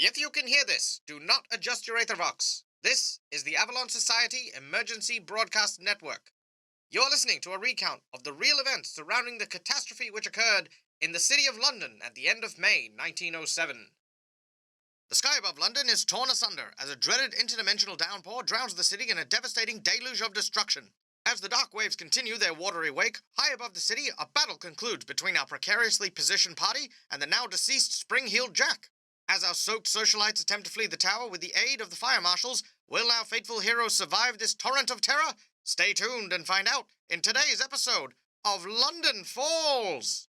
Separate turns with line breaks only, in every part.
If you can hear this, do not adjust your Aethervox. This is the Avalon Society Emergency Broadcast Network. You're listening to a recount of the real events surrounding the catastrophe which occurred in the city of London at the end of May 1907. The sky above London is torn asunder as a dreaded interdimensional downpour drowns the city in a devastating deluge of destruction. As the dark waves continue their watery wake, high above the city, a battle concludes between our precariously positioned party and the now deceased Spring-Heeled Jack. As our soaked socialites attempt to flee the tower with the aid of the fire marshals, will our faithful heroes survive this torrent of terror? Stay tuned and find out in today's episode of London Falls!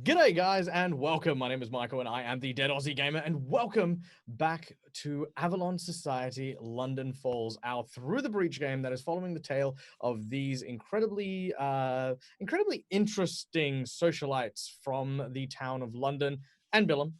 G'day guys and welcome. My name is Michael and I am the Dead Aussie Gamer, and welcome back to Avalon Society London Falls, our Through the Breach game that is following the tale of these incredibly interesting socialites from the town of London and Billum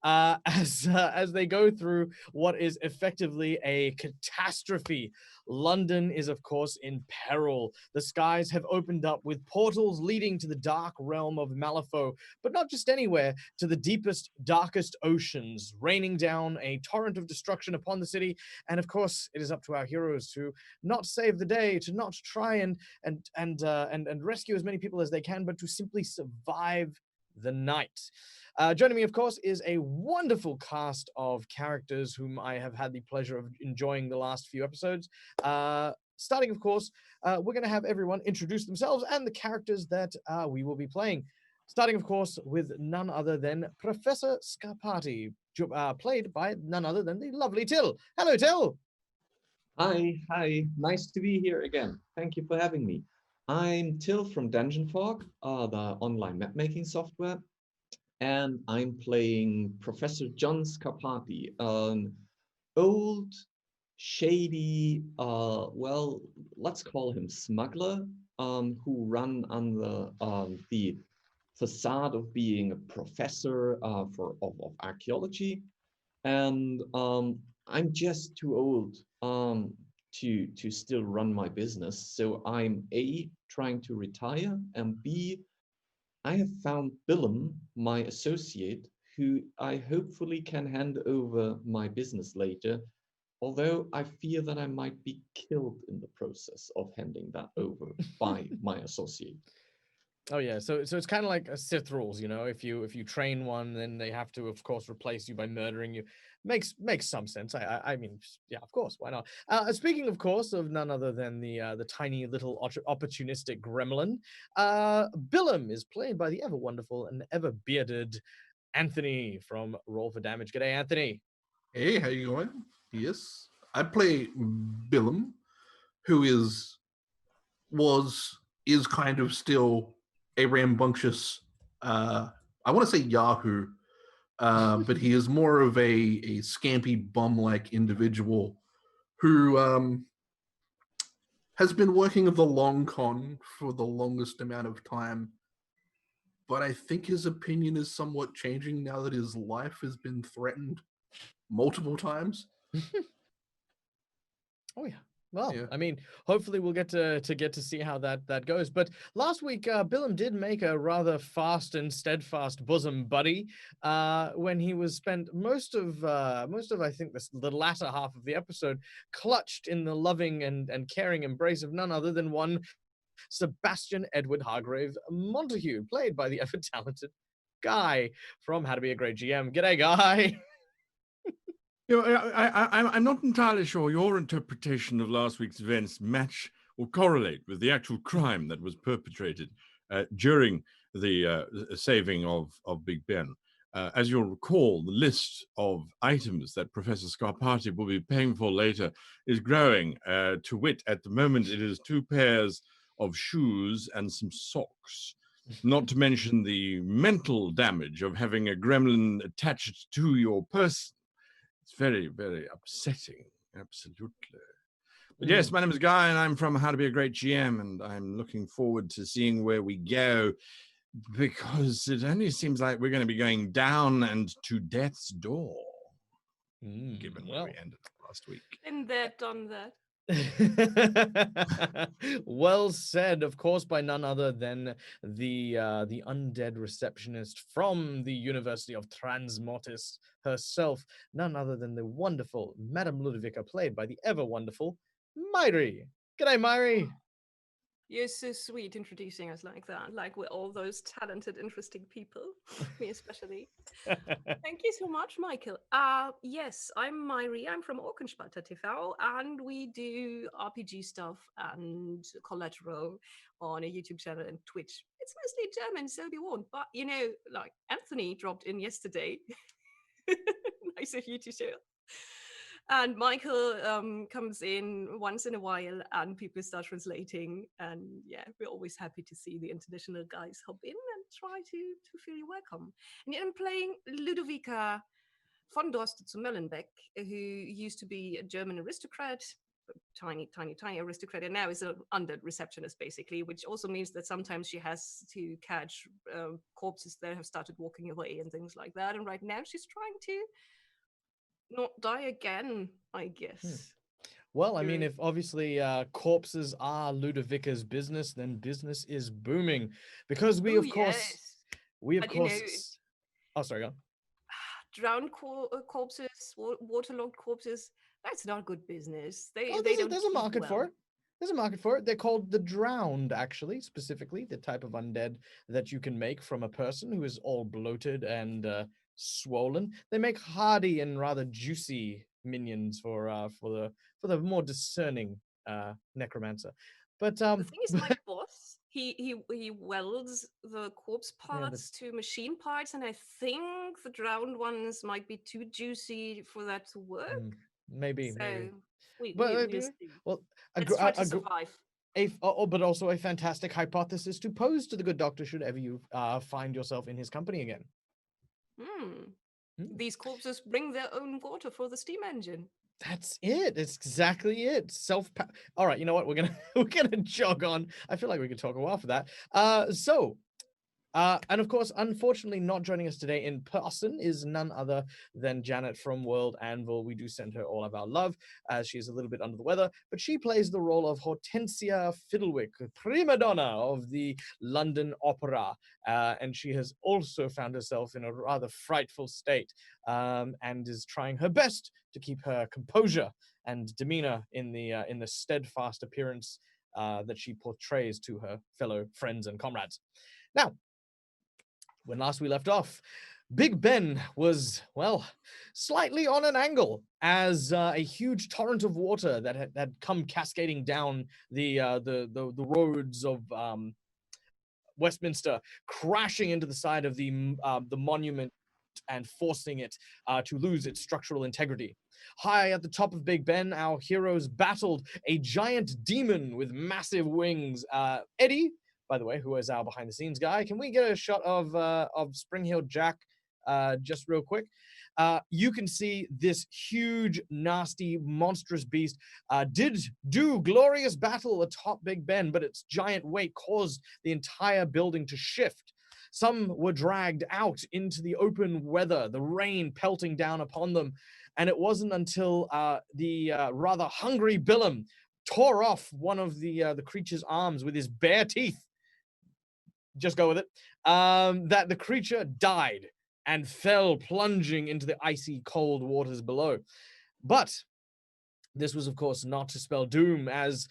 as they go through what is effectively a catastrophe. London is, of course, in peril. The skies have opened up with portals leading to the dark realm of Malifaux, but not just anywhere, to the deepest, darkest oceans, raining down a torrent of destruction upon the city. And of course, it is up to our heroes to not save the day, to not try and rescue as many people as they can, but to simply survive the night. Joining me, of course, is a wonderful cast of characters whom I have had the pleasure of enjoying the last few episodes. Starting, of course, we're going to have everyone introduce themselves and the characters that we will be playing. Starting, of course, with none other than Professor Scarpati, played by none other than the lovely Till. Hello, Till!
Hi, nice to be here again. Thank you for having me. I'm Till from Dungeon Fog, the online map-making software, and I'm playing Professor John Scarpati, an old, shady, well, let's call him smuggler, who run under the facade of being a professor of archaeology, and I'm just too old to still run my business. So I'm A, trying to retire, and B, I have found Billum, my associate, who I hopefully can hand over my business later, although I fear that I might be killed in the process of handing that over by my associate.
Oh yeah, so it's kind of like a Sith rules, you know. If you train one, then they have to, of course, replace you by murdering you. Makes some sense. I mean, yeah, of course, why not? Speaking, of course, of none other than the tiny little opportunistic gremlin, Billum is played by the ever wonderful and ever bearded Anthony from Roll for Damage. G'day, Anthony.
Hey, how you going? Yes, I play Billum, who is kind of still a rambunctious, I want to say Yahoo, but he is more of a scampy bum-like individual who has been working the long con for the longest amount of time. But I think his opinion is somewhat changing now that his life has been threatened multiple times.
Oh yeah. Well,
yeah.
I mean, hopefully we'll get to see how that goes. But last week, Billum did make a rather fast and steadfast bosom buddy when he was spent most of I think the latter half of the episode clutched in the loving and caring embrace of none other than one Sebastian Edward Hargrave Montague, played by the ever talented Guy from How to Be a Great GM. G'day, Guy.
You know, I'm not entirely sure your interpretation of last week's events match or correlate with the actual crime that was perpetrated during the saving of Big Ben. As you'll recall, the list of items that Professor Scarpati will be paying for later is growing. To wit, at the moment, it is 2 pairs of shoes and some socks. Not to mention the mental damage of having a gremlin attached to your person. It's very, very upsetting. Absolutely. But yes, my name is Guy, and I'm from How to Be a Great GM, and I'm looking forward to seeing where we go, because it only seems like we're going to be going down and to death's door, given where we ended last week.
Been there, done that.
Well said, of course, by none other than the undead receptionist from the University of Transmortis herself, none other than the wonderful Madame Ludovica, played by the ever wonderful Mhaire. G'day, Mhaire.
You're so sweet introducing us like that, like we're all those talented, interesting people, me especially. Thank you so much, Michael. Yes, I'm Mhaire. I'm from Orkenspalter TV, and we do RPG stuff and collateral on a YouTube channel and Twitch. It's mostly German, so be warned. But, you know, like Anthony dropped in yesterday. Nice of you to share. And Michael comes in once in a while, and people start translating. And yeah, we're always happy to see the international guys hop in and try to feel you welcome. And I'm playing Ludovica von Dorste zu Möllenbeck, who used to be a German aristocrat, tiny aristocrat, and now is an undead receptionist, basically, which also means that sometimes she has to catch corpses that have started walking away and things like that. And right now she's trying to not die again, I guess.
Well, I mean, if obviously corpses are Ludovica's business, then business is booming, because we, of course, oh, sorry, go on.
Drowned corpses, waterlogged corpses, that's not good business.
There's a market for it. There's a market for it. They're called the drowned, actually, specifically the type of undead that you can make from a person who is all bloated and swollen. They make hardy and rather juicy minions for the more discerning necromancer. But
the thing is, my boss, he welds the corpse parts to machine parts, and I think the drowned ones might be too juicy for that to work.
Maybe.
We'll see.
Well,
let's try to survive.
But also a fantastic hypothesis to pose to the good doctor should ever you find yourself in his company again.
These corpses bring their own water for the steam engine.
That's it. It's exactly it. All right, you know what? We're gonna jog on. I feel like we could talk a while for that. And of course, unfortunately, not joining us today in person is none other than Janet from World Anvil. We do send her all of our love, as she is a little bit under the weather, but she plays the role of Hortensia Fiddlewick, prima donna of the London Opera, and she has also found herself in a rather frightful state, and is trying her best to keep her composure and demeanor in the steadfast appearance that she portrays to her fellow friends and comrades. Now, when last we left off, Big Ben was, well, slightly on an angle as a huge torrent of water that had come cascading down the roads of Westminster, crashing into the side of the monument and forcing it to lose its structural integrity. High at the top of Big Ben, our heroes battled a giant demon with massive wings. Eddie, by the way, who is our behind-the-scenes guy, can we get a shot of Spring-Heeled Jack just real quick? You can see this huge, nasty, monstrous beast did do glorious battle atop Big Ben, but its giant weight caused the entire building to shift. Some were dragged out into the open weather, the rain pelting down upon them, and it wasn't until the rather hungry Billum tore off one of the creature's arms with his bare teeth, just go with it, that the creature died and fell plunging into the icy cold waters below. But this was, of course, not to spell doom, as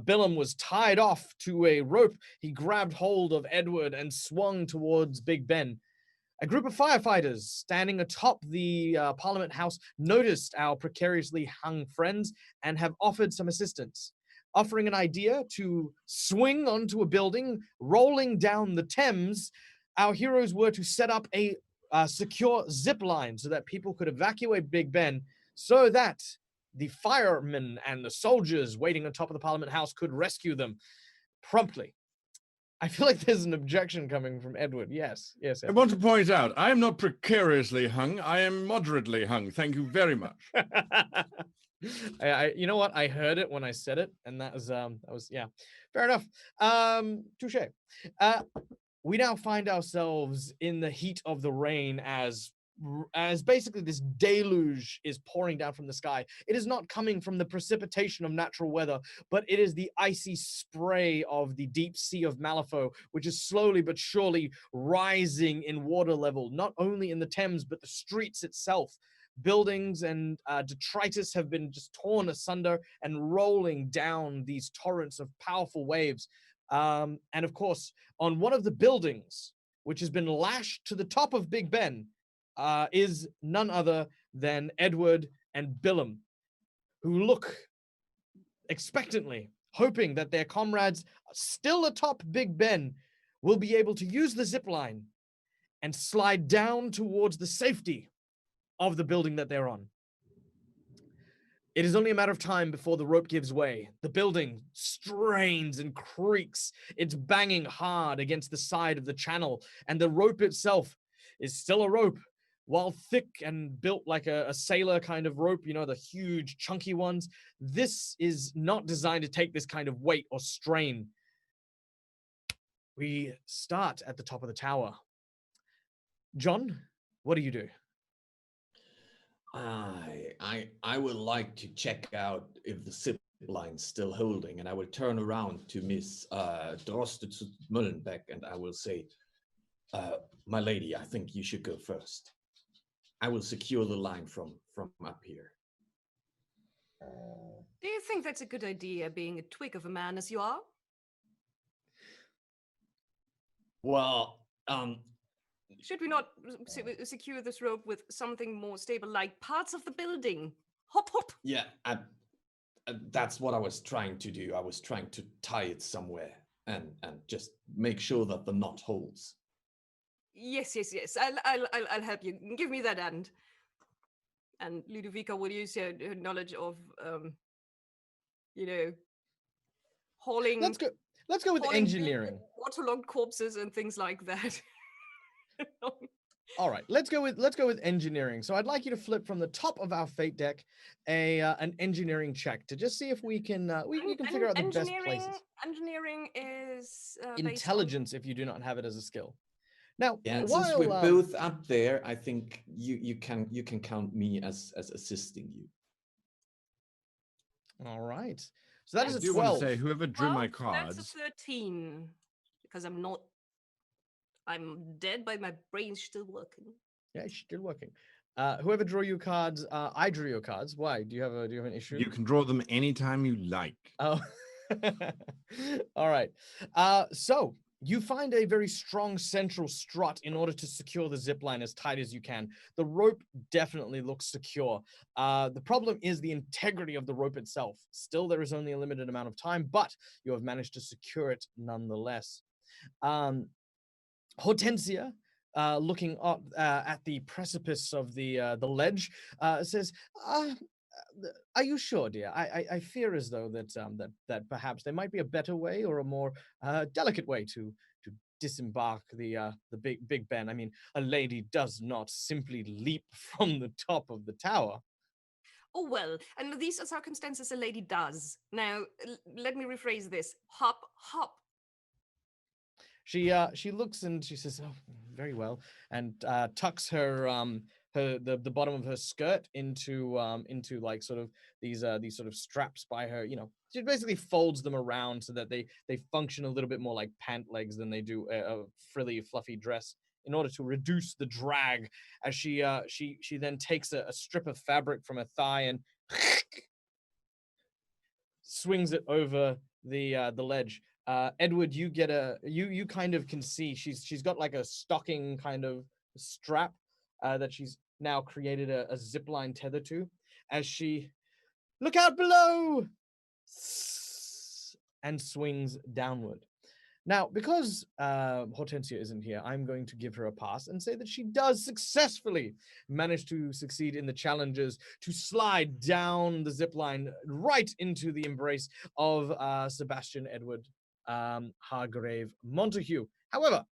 Billum was tied off to a rope. He grabbed hold of Edward and swung towards Big Ben. A group of firefighters standing atop the Parliament House noticed our precariously hung friends and have offered some assistance, offering an idea to swing onto a building, rolling down the Thames. Our heroes were to set up a secure zip line so that people could evacuate Big Ben, so that the firemen and the soldiers waiting on top of the Parliament House could rescue them promptly. I feel like there's an objection coming from Edward. Yes.
I
Edward.
want to point out, I am not precariously hung. I am moderately hung. Thank you very much.
You know what? I heard it when I said it, and that was yeah, fair enough. Touche. We now find ourselves in the heat of the rain as basically this deluge is pouring down from the sky. It is not coming from the precipitation of natural weather, but it is the icy spray of the deep sea of Malifaux, which is slowly but surely rising in water level, not only in the Thames, but the streets itself. Buildings and detritus have been just torn asunder and rolling down these torrents of powerful waves. And of course, on one of the buildings, which has been lashed to the top of Big Ben, is none other than Edward and Billum, who look expectantly, hoping that their comrades still atop Big Ben will be able to use the zip line and slide down towards the safety of the building that they're on. It is only a matter of time before the rope gives way. The building strains and creaks. It's banging hard against the side of the channel, and the rope itself is still a rope. While thick and built like a sailor kind of rope, you know, the huge chunky ones, this is not designed to take this kind of weight or strain. We start at the top of the tower. John, what do you do?
I would like to check out if the zip line's still holding, and I will turn around to Miss Droste Mullenbeck, and I will say, my lady, I think you should go first. I will secure the line from up here.
Do you think that's a good idea, being a twig of a man as you are?
Well,
should we not secure this rope with something more stable, like parts of the building? Hop, hop.
Yeah, that's what I was trying to do. I was trying to tie it somewhere and just make sure that the knot holds.
Yes. I'll help you. Give me that end. And Ludovica will use her knowledge of, hauling.
Let's go with engineering.
Waterlogged corpses and things like that.
All right, let's go with engineering. So I'd like you to flip from the top of our fate deck an engineering check to just see if we can figure out the best places.
Engineering is
intelligence if you do not have it as a skill. Now,
yeah, since we're both up there, I think you can count me as assisting you.
All right. So that is a 12.
I do want to say, whoever drew my cards.
That's a 13, because I'm dead, but my brain's still working.
Yeah, it's still working. Whoever drew your cards, I drew your cards. Why? Do you have an issue?
You can draw them anytime you like.
Oh, all right. So you find a very strong central strut in order to secure the zip line as tight as you can. The rope definitely looks secure. The problem is the integrity of the rope itself. Still, there is only a limited amount of time, but you have managed to secure it nonetheless. Hortensia, looking up at the precipice of the ledge, says, "Are you sure, dear? I fear as though that perhaps there might be a better way or a more delicate way to disembark the Big Ben. I mean, a lady does not simply leap from the top of the tower."
Oh, well, under these circumstances, a lady does. Now, let me rephrase this. Hop, hop.
She looks and she says, "Oh, very well," and tucks her the bottom of her skirt into like sort of these sort of straps by her. You know, she basically folds them around so that they function a little bit more like pant legs than they do a frilly, fluffy dress, in order to reduce the drag. As she then takes a strip of fabric from her thigh and swings it over the ledge. Edward, you get you kind of can see she's got like a stocking kind of strap that she's now created a zip line tether to, as she look out below and swings downward. Now, because Hortensia isn't here, I'm going to give her a pass and say that she does successfully manage to succeed in the challenges to slide down the zip line right into the embrace of Sebastian, Edward, Hargrave Montague. However,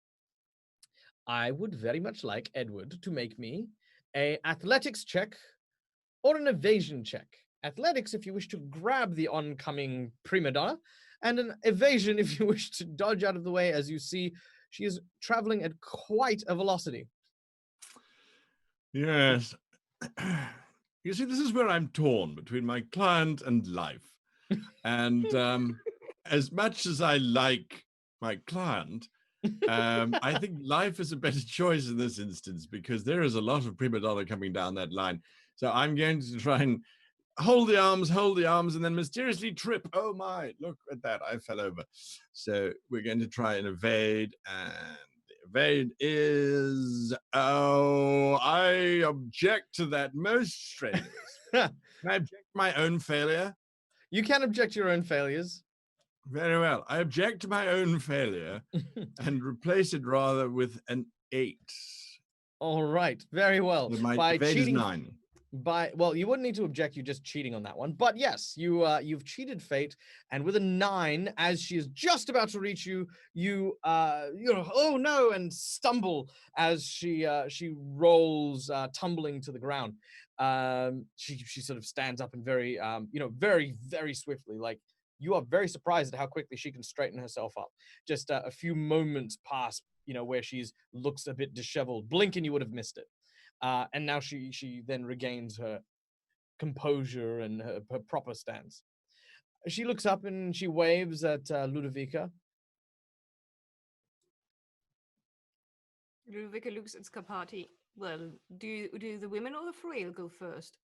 I would very much like Edward to make me a athletics check or an evasion check. Athletics if you wish to grab the oncoming prima donna, and an evasion if you wish to dodge out of the way. As you see, she is traveling at quite a velocity.
Yes. You see, this is where I'm torn between my client and life. And as much as I like my client, I think life is a better choice in this instance because there is a lot of prima donna coming down that line. So I'm going to try and hold the arms, and then mysteriously trip. Oh my, look at that, I fell over. So we're going to try and evade, and the evade is, oh, I object to that most strenuous. Can I object to my own failure?
You can object to your own failures.
Very well. I object to my own failure and replace it rather with an 8.
All right, very well.
So my
By
evade is
cheating,
9.
well, you wouldn't need to object. You're just cheating on that one. But yes, you've cheated fate, and with a 9, as she is just about to reach you, you oh no, and stumble as she rolls tumbling to the ground. She sort of stands up and very very swiftly, like you are very surprised at how quickly she can straighten herself up. Just a few moments pass, where she's looks a bit disheveled. Blink and you would have missed it. And now she then regains her composure and her proper stance. She looks up and she waves at Ludovica.
Ludovica looks at Scarpati. Well, do the women or the frail go first?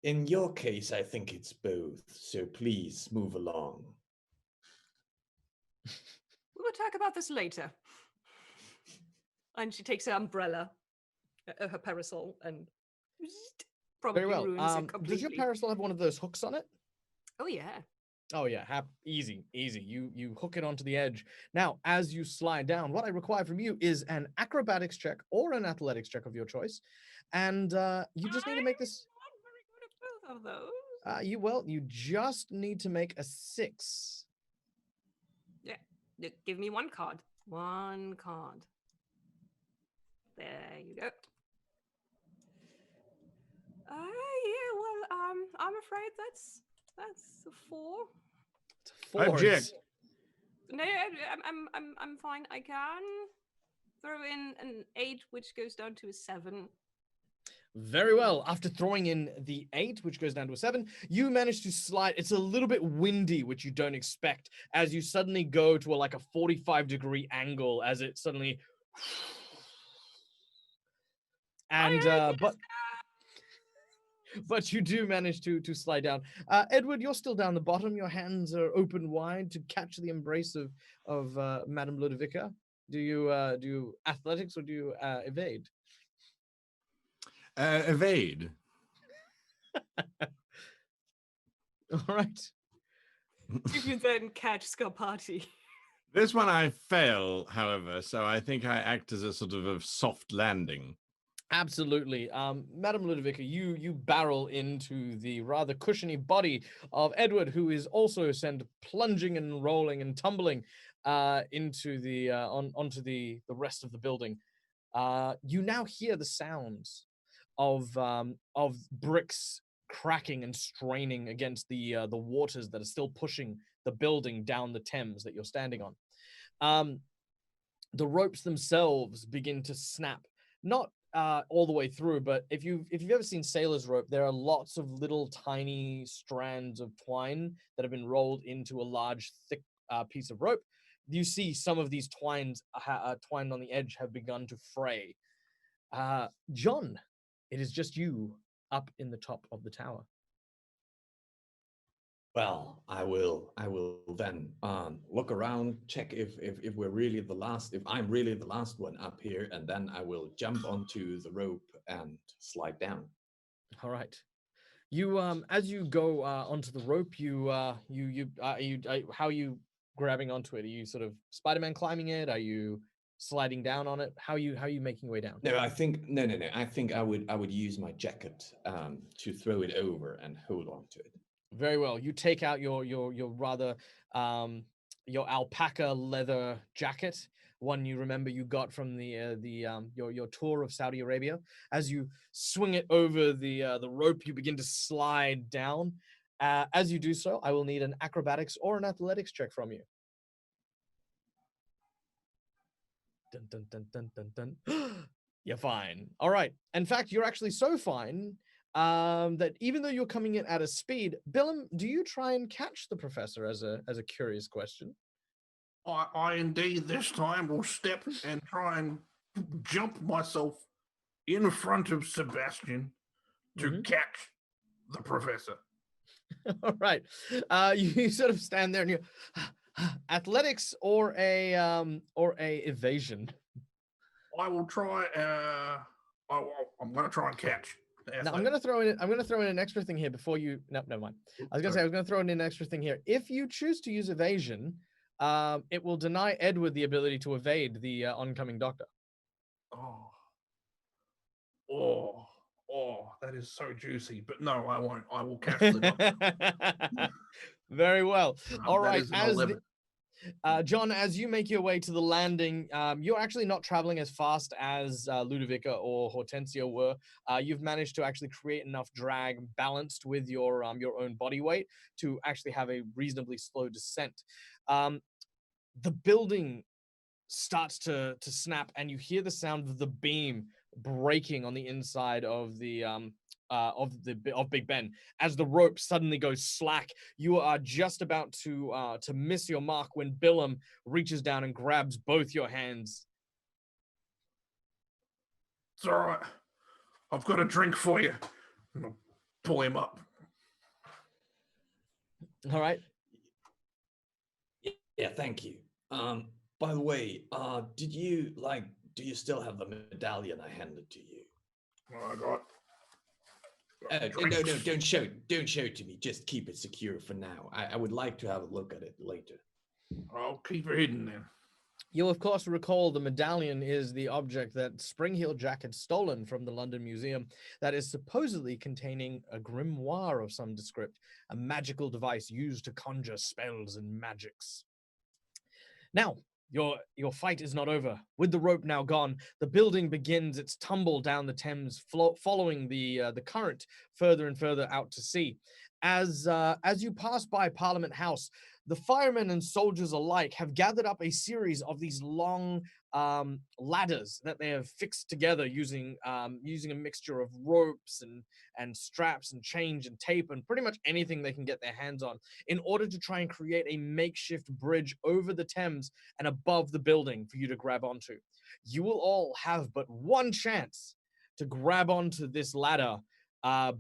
In your case, I think it's both, so please move along.
We will talk about this later. And she takes her umbrella, her parasol, and probably
Very well.
ruins it completely.
Does your parasol have one of those hooks on it?
Oh yeah.
Oh yeah, easy. You hook it onto the edge. Now, as you slide down, what I require from you is an acrobatics check or an athletics check of your choice, and you just need to make this.
I'm not very good at both of those.
You just need to make a 6.
Yeah, look, give me one card. One card. There you go. Yeah. Well, I'm afraid that's a 4.
I object.
No, I'm fine. I can throw in an 8, which goes down to a 7.
Very well. After throwing in the 8, which goes down to a 7, you manage to slide. It's a little bit windy, which you don't expect, as you suddenly go to a 45-degree angle as it suddenly. And but you do manage to slide down. Edward, you're still down the bottom. Your hands are open wide to catch the embrace of Madame Ludovica. Do you athletics or do you evade?
Evade.
All right.
If you then catch Scarpati.
This one I fail, however, so I think I act as a sort of a soft landing.
Absolutely. Madame Ludovica, you barrel into the rather cushiony body of Edward, who is also sent plunging and rolling and tumbling into the onto the rest of the building. You now hear the sounds of bricks cracking and straining against the waters that are still pushing the building down the Thames that you're standing on. The ropes themselves begin to snap, not all the way through, but if you've ever seen sailor's rope, there are lots of little tiny strands of twine that have been rolled into a large thick piece of rope. You see some of these twined on the edge have begun to fray. John, it is just you up in the top of the tower.
Well, I will then look around, check if we're really the last, if I'm really the last one up here, and then I will jump onto the rope and slide down.
All right. You as you go onto the rope, how are you grabbing onto it? Are you sort of Spider-Man climbing it? Are you sliding down on it? How are you making your way down?
No, I think I think I would use my jacket to throw it over and hold on to it.
Very well. You take out your rather your alpaca leather jacket, one you remember you got from your tour of Saudi Arabia. As you swing it over the rope, you begin to slide down. As you do so, I will need an acrobatics or an athletics check from you. Dun, dun, dun, dun, dun, dun. You're fine. All right. In fact, you're actually so fine that even though you're coming in at a speed, Billum, do you try and catch the professor as a curious question?
I indeed this time will step and try and jump myself in front of Sebastian to catch the professor.
All right. You sort of stand there and you athletics or a evasion.
I will try. I'm going to try and catch.
Now I'm gonna throw in an extra thing here before you. No, never mind. I was gonna throw in an extra thing here. If you choose to use evasion, it will deny Edward the ability to evade the oncoming doctor.
Oh, that is so juicy. But no, I won't. I will catch the doctor.
Very well. All right. John, as you make your way to the landing, you're actually not traveling as fast as Ludovica or Hortensia were. You've managed to actually create enough drag balanced with your own body weight to actually have a reasonably slow descent. The building starts to snap, and you hear the sound of the beam breaking on the inside of of Big Ben. As the rope suddenly goes slack, you are just about to miss your mark when Billum reaches down and grabs both your hands.
It's all right. I've got a drink for you. I'll pull him up.
All right.
Yeah, thank you. By the way, do you still have the medallion I handed to you?
Oh, I got.
No, don't show it to me. Just keep it secure for now. I would like to have a look at it later.
I'll keep it hidden then.
You'll of course recall the medallion is the object that Springheel Jack had stolen from the London Museum that is supposedly containing a grimoire of some descript, a magical device used to conjure spells and magics. Now, your fight is not over. With the rope now gone, the building begins its tumble down the Thames, following the current further and further out to sea. As you pass by Parliament House, the firemen and soldiers alike have gathered up a series of these long ladders that they have fixed together using a mixture of ropes and straps and chains and tape and pretty much anything they can get their hands on in order to try and create a makeshift bridge over the Thames and above the building for you to grab onto. You will all have but one chance to grab onto this ladder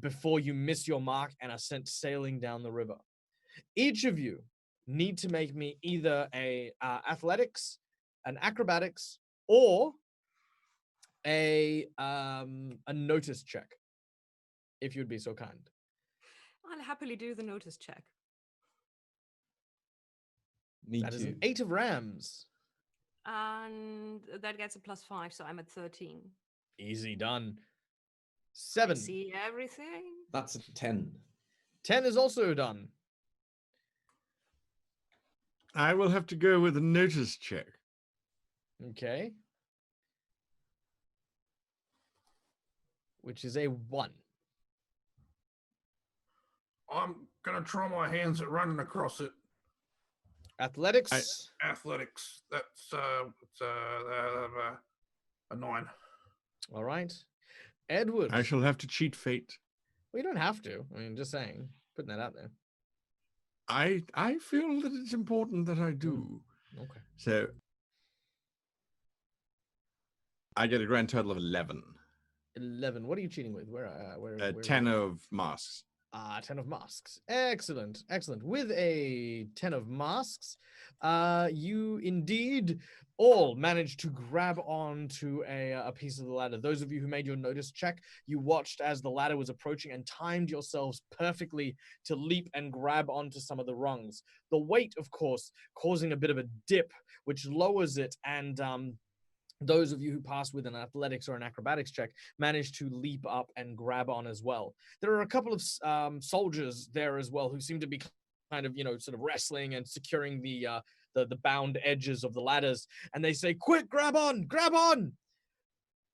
before you miss your mark and are sent sailing down the river. Each of you need to make me either a athletics, an acrobatics, or a notice check, if you'd be so kind.
I'll happily do the notice check.
Me
That
too.
is an 8 of rams.
And that gets a +5, so I'm at 13.
Easy done.
I
7.
see everything.
That's a 10.
10 is also done.
I will have to go with a notice check.
Okay. Which is a 1.
I'm gonna try my hands at running across it.
Athletics.
Athletics. That's a 9.
All right. Edward.
I shall have to cheat fate.
Well, you don't have to. I mean, just saying. Putting that out there.
I feel that it's important that I do.
Okay.
So I get a grand total of 11.
11. What are you cheating with? Where
10 of masks.
10 of masks. Excellent. Excellent. With a 10 of masks, you indeed all managed to grab onto a piece of the ladder. Those of you who made your notice check, you watched as the ladder was approaching and timed yourselves perfectly to leap and grab onto some of the rungs. The weight, of course, causing a bit of a dip, which lowers it and those of you who pass with an athletics or an acrobatics check manage to leap up and grab on as well. There are a couple of soldiers there as well who seem to be kind of, sort of wrestling and securing the bound edges of the ladders. And they say, "Quick, grab on, grab on!"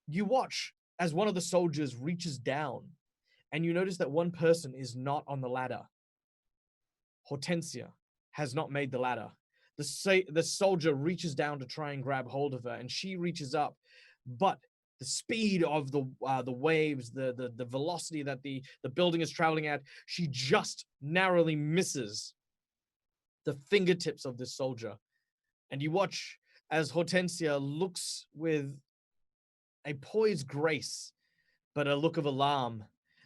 You watch as one of the soldiers reaches down, and you notice that one person is not on the ladder. Hortensia has not made the ladder. The soldier reaches down to try and grab hold of her, and she reaches up, but the speed of the waves, the velocity that the building is traveling at, she just narrowly misses the fingertips of this soldier. And you watch as Hortensia looks with a poised grace, but a look of alarm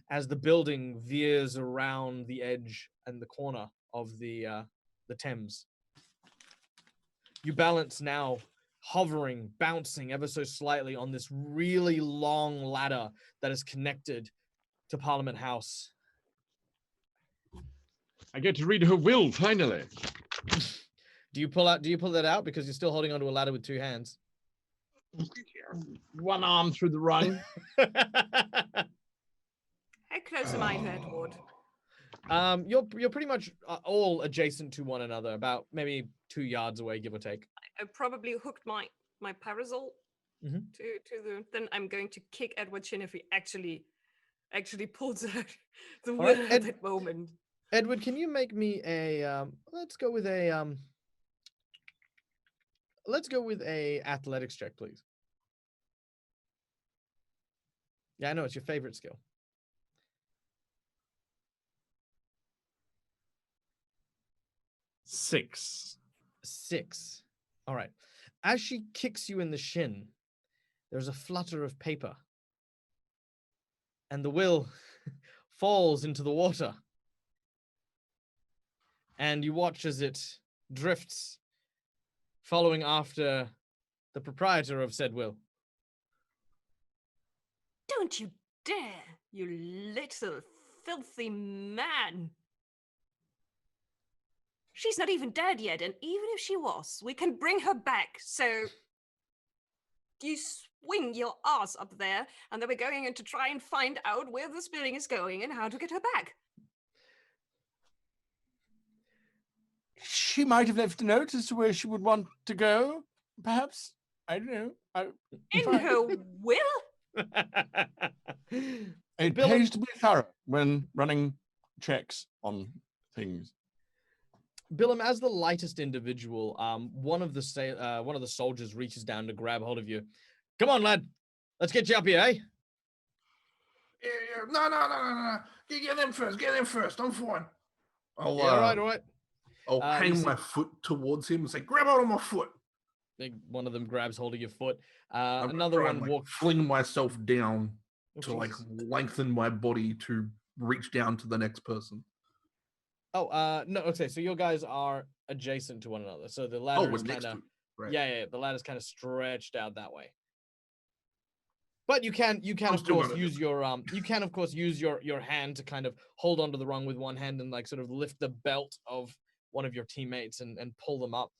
as the building veers around the edge and the corner of the Thames. You balance now, hovering, bouncing ever so slightly on this really long ladder that is connected to Parliament House.
I get to read her will finally.
Do you pull that out because you're still holding onto a ladder with two hands?
One arm through the rung.
How close am I to Edward?
You're pretty much all adjacent to one another, about maybe 2 yards away, give or take.
I probably hooked my parasol to the. Then I'm going to kick Edward's shin if he actually pulls out the will at that moment.
Edward, can you make me a let's go with a athletics check, please. Yeah, I know it's your favorite skill.
6.
All right. As she kicks you in the shin, there's a flutter of paper, and the will falls into the water. And you watch as it drifts, following after the proprietor of said will.
Don't you dare, you little filthy man! She's not even dead yet, and even if she was, we can bring her back, so you swing your ass up there, and then we're going in to try and find out where this building is going and how to get her back.
She might have left a note as to where she would want to go, perhaps. I don't know.
In her will?
It pays to be thorough when running checks on things.
Billum, as the lightest individual, one of the soldiers reaches down to grab hold of you. Come on, lad. Let's get you up here, eh?
Yeah. No. Get them first. I'm fine.
All right.
I'll hang my foot towards him and say, "Grab hold of my foot."
One of them grabs hold of your foot.
I'm
Another
try
one
and,
walks.
fling myself down to
Jesus.
lengthen my body to reach down to the next person.
Oh, no. Okay, so your guys are adjacent to one another. So the ladder is
next
kind of
to right.
Yeah. The ladder's kind of stretched out that way. But you can of course use your your hand to kind of hold onto the rung with one hand and like sort of lift the belt of one of your teammates and pull them up.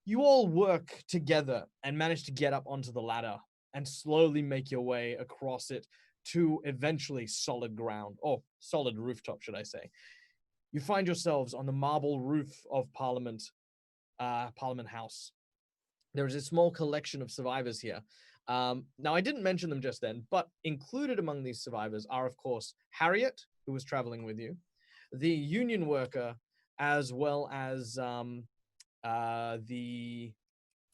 You all work together and manage to get up onto the ladder and slowly make your way across it to eventually solid ground, or solid rooftop, should I say. You find yourselves on the marble roof of Parliament House. There is a small collection of survivors here. Now, I didn't mention them just then, but included among these survivors are, of course, Harriet, who was traveling with you, the union worker, as well as who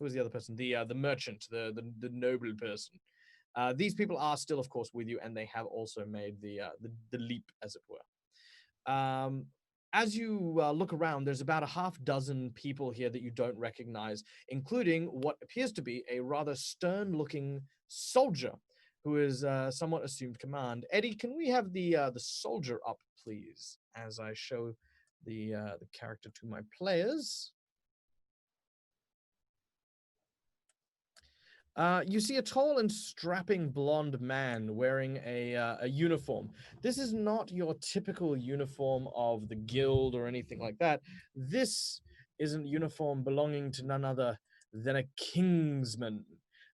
was the other person? The merchant, the noble person. These people are still, of course, with you, and they have also made the leap, as it were. As you look around, there's about a half dozen people here that you don't recognize, including what appears to be a rather stern-looking soldier who is somewhat assumed command. Eddie, can we have the soldier up, please, as I show the character to my players? You see a tall and strapping blonde man wearing a uniform. This is not your typical uniform of the guild or anything like that. This is a uniform belonging to none other than a kingsman.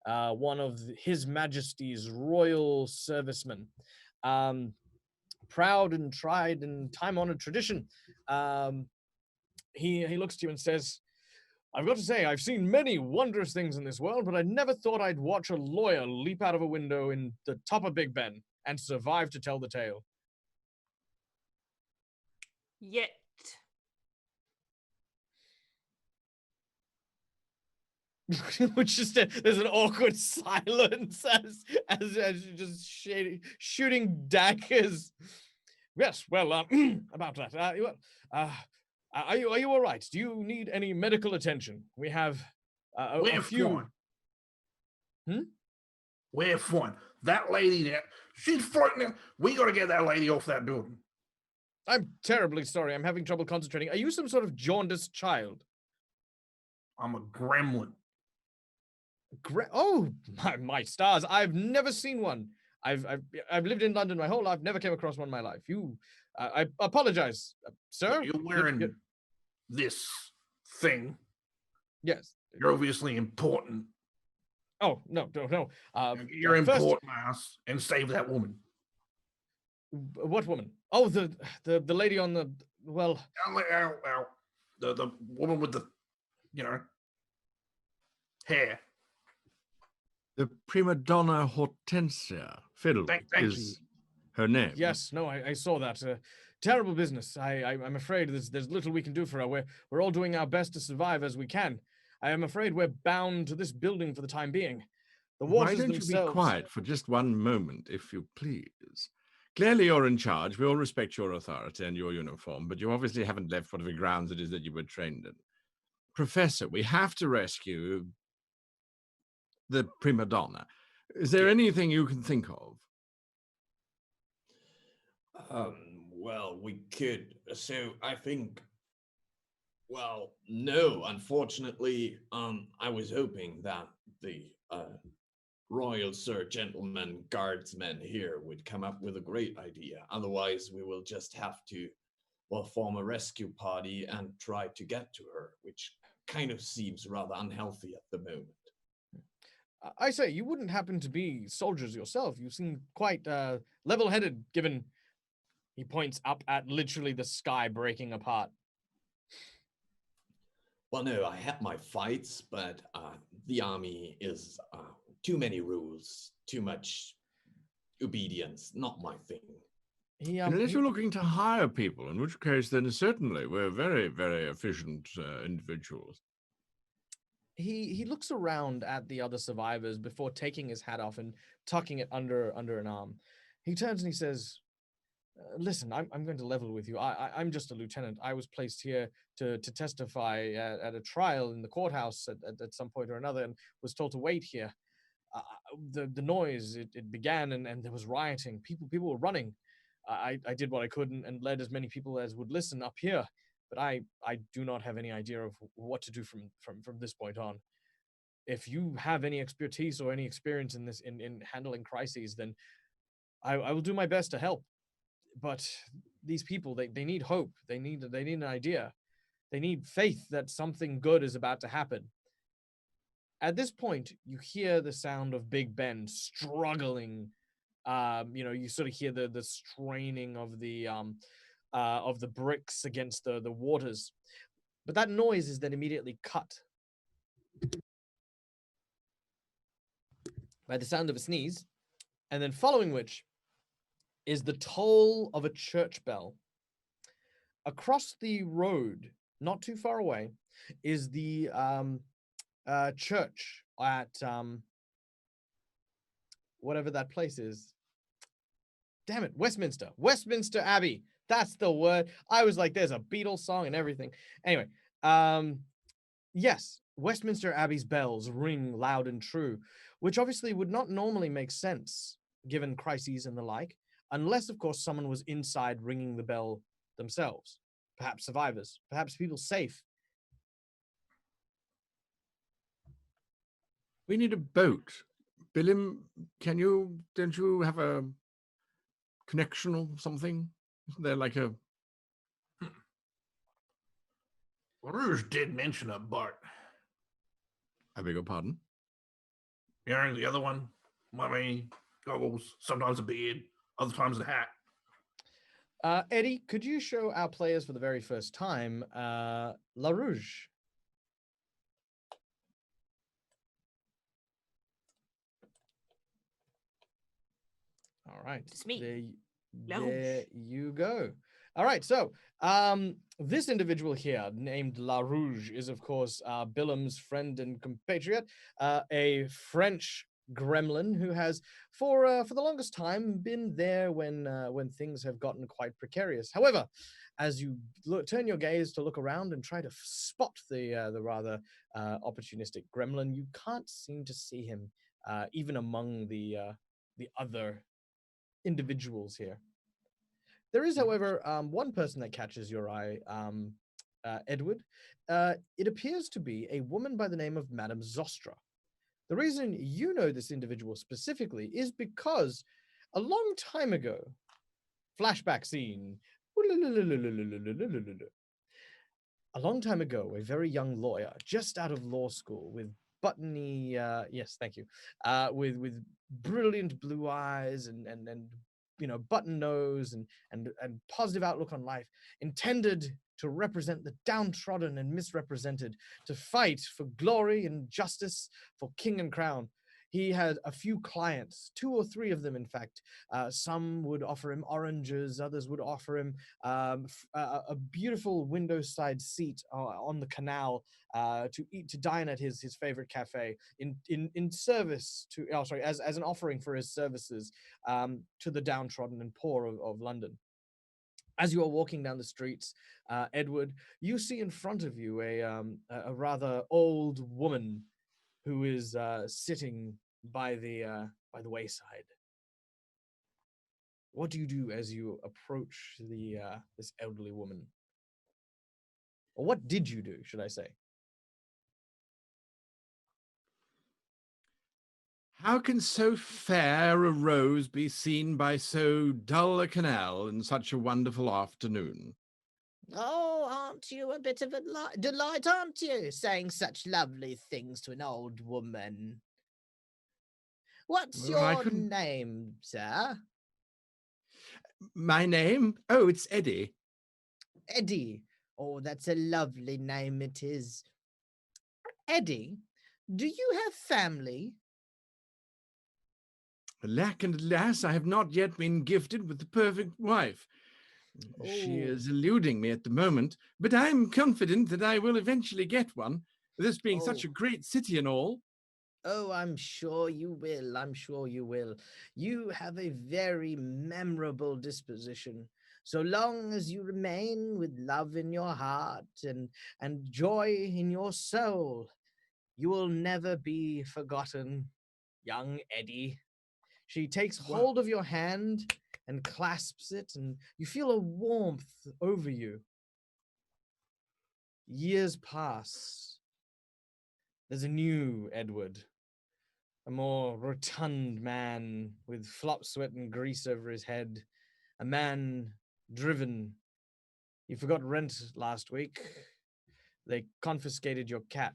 one of His Majesty's royal servicemen. Proud and tried and time-honored tradition. He looks to you and says, I've got to say, I've seen many wondrous things in this world, but I never thought I'd watch a lawyer leap out of a window in the top of Big Ben and survive to tell the tale.
Yet.
Which is there's an awkward silence as you're just shooting daggers. Yes, well, about that. Are you all right? Do you need any medical attention? We have a few.
We're fine. That lady there, she's floating. We got to get that lady off that building.
I'm terribly sorry. I'm having trouble concentrating. Are you some sort of jaundiced child?
I'm a gremlin.
Oh, my stars! I've never seen one. I've lived in London my whole life. Never came across one in my life. I apologize, sir.
You're wearing this thing.
Yes.
You're obviously important.
Oh no.
You're important, ass, and save that woman.
What woman? Oh, the lady on the
the woman with the hair.
The prima donna Hortensia Fiddle is her name.
Yes, no, I saw that. Terrible business. I'm afraid there's little we can do for her. We're all doing our best to survive as we can. I am afraid we're bound to this building for the time being. The waters
Why don't you be quiet for just one moment, if you please? Clearly you're in charge. We all respect your authority and your uniform, but you obviously haven't left whatever grounds it is that you were trained in. Professor, we have to rescue the prima donna. Is there anything you can think of?
Well, we could. So I think, well, no, unfortunately, I was hoping that the royal sir gentleman guardsmen here would come up with a great idea. Otherwise, we will just have to, well, form a rescue party and try to get to her, which kind of seems rather unhealthy at the moment.
I say, you wouldn't happen to be soldiers yourself. You seem quite level-headed, given he points up at literally the sky breaking apart.
Well, no, I had my fights, but the army is too many rules, too much obedience, not my thing.
Unless you're looking to hire people, in which case then certainly we're very, very efficient individuals.
He looks around at the other survivors before taking his hat off and tucking it under an arm. He turns and he says, listen, I'm going to level with you. I'm just a lieutenant. I was placed here to testify at a trial in the courthouse at some point or another and was told to wait here. The noise, it began and there was rioting. People were running. I did what I could and led as many people as would listen up here. But I do not have any idea of what to do from this point on. If you have any expertise or any experience in this in handling crises, then I will do my best to help. But these people, they need hope. They need an idea. They need faith that something good is about to happen. At this point, you hear the sound of Big Ben struggling. You sort of hear the straining of the bricks against the waters. But that noise is then immediately cut by the sound of a sneeze, and then following which is the toll of a church bell. Across the road, not too far away, is the church at whatever that place is. Damn it, Westminster Abbey. That's the word. I was like, there's a Beatles song and everything. Anyway, yes, Westminster Abbey's bells ring loud and true, which obviously would not normally make sense given crises and the like, unless, of course, someone was inside ringing the bell themselves. Perhaps survivors, perhaps people safe.
We need a boat. Billum, don't you have a connection or something? Isn't there like a...
Rouge did mention a boat.
I beg your pardon?
The other one, mummy, goggles, sometimes a beard, other times a hat.
Eddie, could you show our players for the very first time La Rouge? All right.
It's me.
There you go. All right. So this individual here named La Rouge is, of course, Billum's friend and compatriot, a French gremlin who has, for the longest time, been there when things have gotten quite precarious. However, as you turn your gaze to look around and try to spot the rather opportunistic gremlin, you can't seem to see him even among the other individuals here. There is, however, one person that catches your eye, Edward. It appears to be a woman by the name of Madame Zostra. The reason you know this individual specifically is because a long time ago, flashback scene, a long time ago, a very young lawyer, just out of law school, with buttony, yes, thank you, with brilliant blue eyes and button nose and positive outlook on life, intended to represent the downtrodden and misrepresented, to fight for glory and justice, for king and crown. He had a few clients, 2 or 3 of them, in fact. Some would offer him oranges, others would offer him a beautiful window side seat on the canal to dine at his favorite cafe in service to, as an offering for his services to the downtrodden and poor of London. As you are walking down the streets, Edward, you see in front of you a rather old woman who is sitting by the wayside. What do you do as you approach this elderly woman? Or what did you do, should I say?
How can so fair a rose be seen by so dull a canal in such a wonderful afternoon?
Oh, aren't you a bit of a delight, aren't you, saying such lovely things to an old woman? What's
Well,
your name, sir?
My name? Oh, it's Eddie.
Eddie. Oh, that's a lovely name it is. Eddie, do you have family?
Alack and alas, I have not yet been gifted with the perfect wife. She is eluding me at the moment, but I am confident that I will eventually get one, this being such a great city and all.
Oh, I'm sure you will. I'm sure you will. You have a very memorable disposition. So long as you remain with love in your heart and joy in your soul, you will never be forgotten, young Eddie. She takes hold of your hand and clasps it, and you feel a warmth over you. Years pass. There's a new Edward, a more rotund man with flop sweat and grease over his head, a man driven. You forgot rent last week. They confiscated your cat.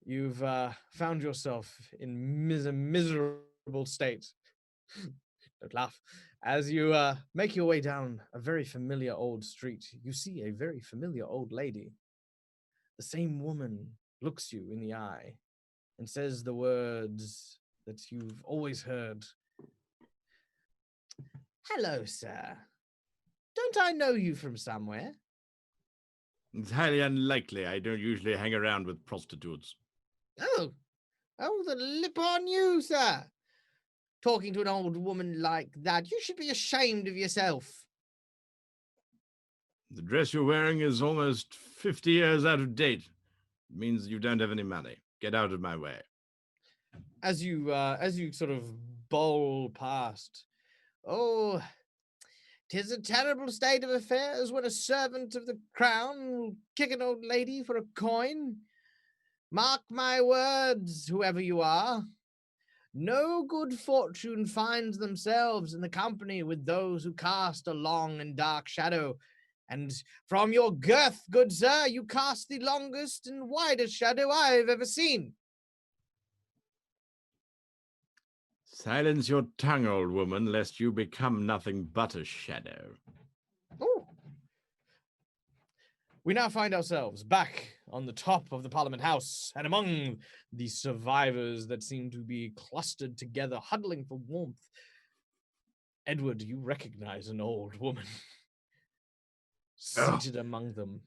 You've found yourself in a miserable state. Don't laugh. As you make your way down a very familiar old street, you see a very familiar old lady. The same woman looks you in the eye and says the words that you've always heard. Hello, sir. Don't I know you from somewhere?
It's highly unlikely. I don't usually hang around with prostitutes.
Oh, the lip on you, sir. Talking to an old woman like that, you should be ashamed of yourself.
The dress you're wearing is almost 50 years out of date. It means you don't have any money. Get out of my way.
As you sort of bowl past,
oh, 'tis a terrible state of affairs when a servant of the crown will kick an old lady for a coin. Mark my words, whoever you are. No good fortune finds themselves in the company with those who cast a long and dark shadow. And from your girth, good sir, you cast the longest and widest shadow I've ever seen.
Silence your tongue, old woman, lest you become nothing but a shadow.
Ooh. We now find ourselves back on the top of the Parliament House and among the survivors that seem to be clustered together, huddling for warmth. Edward, you recognize an old woman seated among them.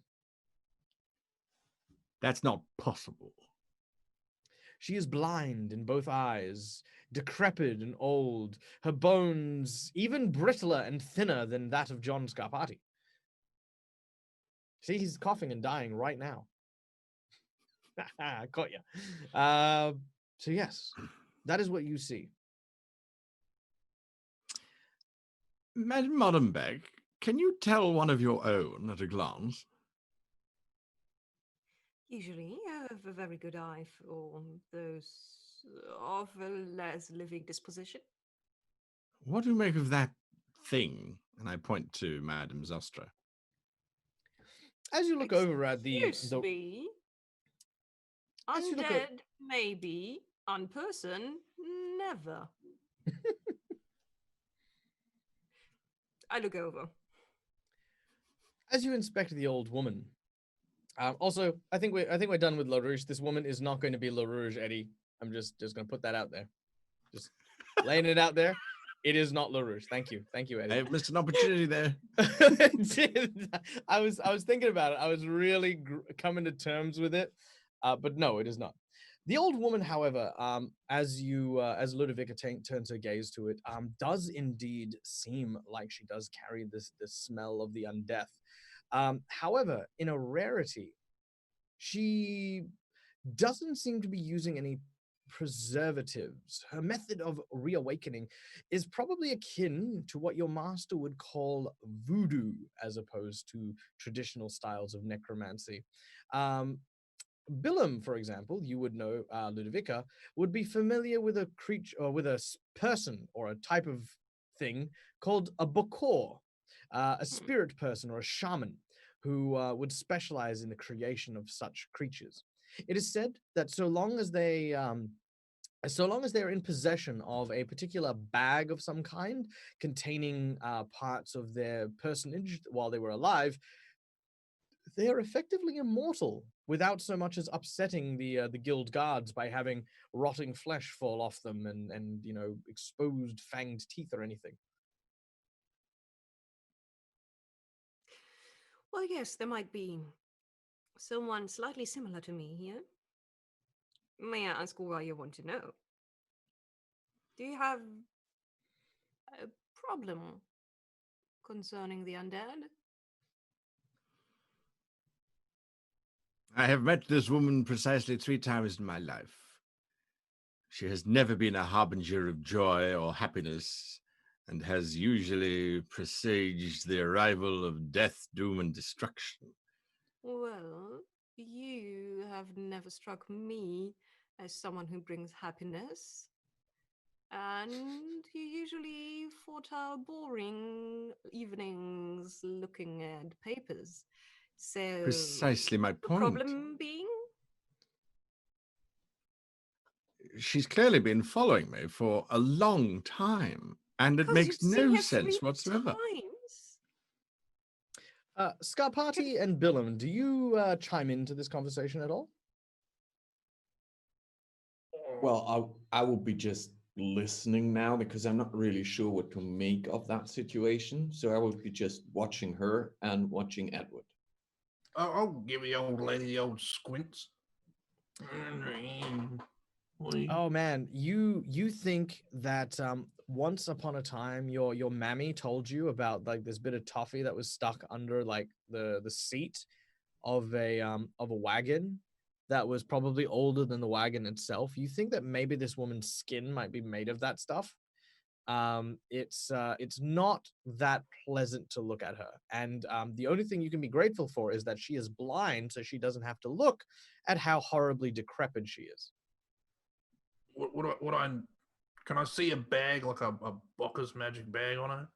That's not possible.
She is blind in both eyes, decrepit and old, her bones even brittler and thinner than that of John Scarpati. See, he's coughing and dying right now. I caught you. So yes, that is what you see.
Madam Modernbeck, can you tell one of your own at a glance?
Usually, I have a very good eye for those of a less living disposition.
What do you make of that thing? And I point to Madame Zostra.
As you look over at
Excuse
the
me.
As you look at-
Undead, maybe. Unperson, never. I look over.
as you inspect the old woman. Also, I think we're done with LaRouche. This woman is not going to be LaRouche, Eddie. I'm just going to put that out there. Just laying it out there. It is not LaRouche. Thank you, Eddie.
I missed an opportunity there.
I was thinking about it. I was really coming to terms with it, but no, it is not. The old woman, however, as Ludovica turns her gaze to it, does indeed seem like she does carry this smell of the undeath. However, in a rarity, she doesn't seem to be using any preservatives. Her method of reawakening is probably akin to what your master would call voodoo, as opposed to traditional styles of necromancy. Billum, for example, you would know, Ludovica, would be familiar with a creature or with a person or a type of thing called a bokor, a spirit person or a shaman who would specialize in the creation of such creatures. It is said that so long as they are in possession of a particular bag of some kind containing parts of their personage while they were alive, they are effectively immortal without so much as upsetting the guild guards by having rotting flesh fall off them and exposed fanged teeth or anything.
Well, yes, there might be someone slightly similar to me here. May I ask why you want to know? Do you have a problem concerning the undead?
I have met this woman precisely 3 times in my life. She has never been a harbinger of joy or happiness, and has usually presaged the arrival of death, doom, and destruction.
Well, you have never struck me as someone who brings happiness. And you usually foretell boring evenings looking at papers. So,
Precisely my
the
point.
problem being?
She's clearly been following me for a long time, and it
'Cause
makes
you've seen
no
her
sense
3
whatsoever.
times.
Scarpati and Billum, do you chime into this conversation at all?
Well, I will be just listening now because I'm not really sure what to make of that situation. So I will be just watching her and watching Edward.
I'll give the old lady the old squints.
Oh man, you think that once upon a time your mammy told you about like this bit of toffee that was stuck under like the seat of a wagon that was probably older than the wagon itself. You think that maybe this woman's skin might be made of that stuff. It's not that pleasant to look at her, and the only thing you can be grateful for is that she is blind, so she doesn't have to look at how horribly decrepit she is.
Can I see a bag, like a Bocca's magic bag on her?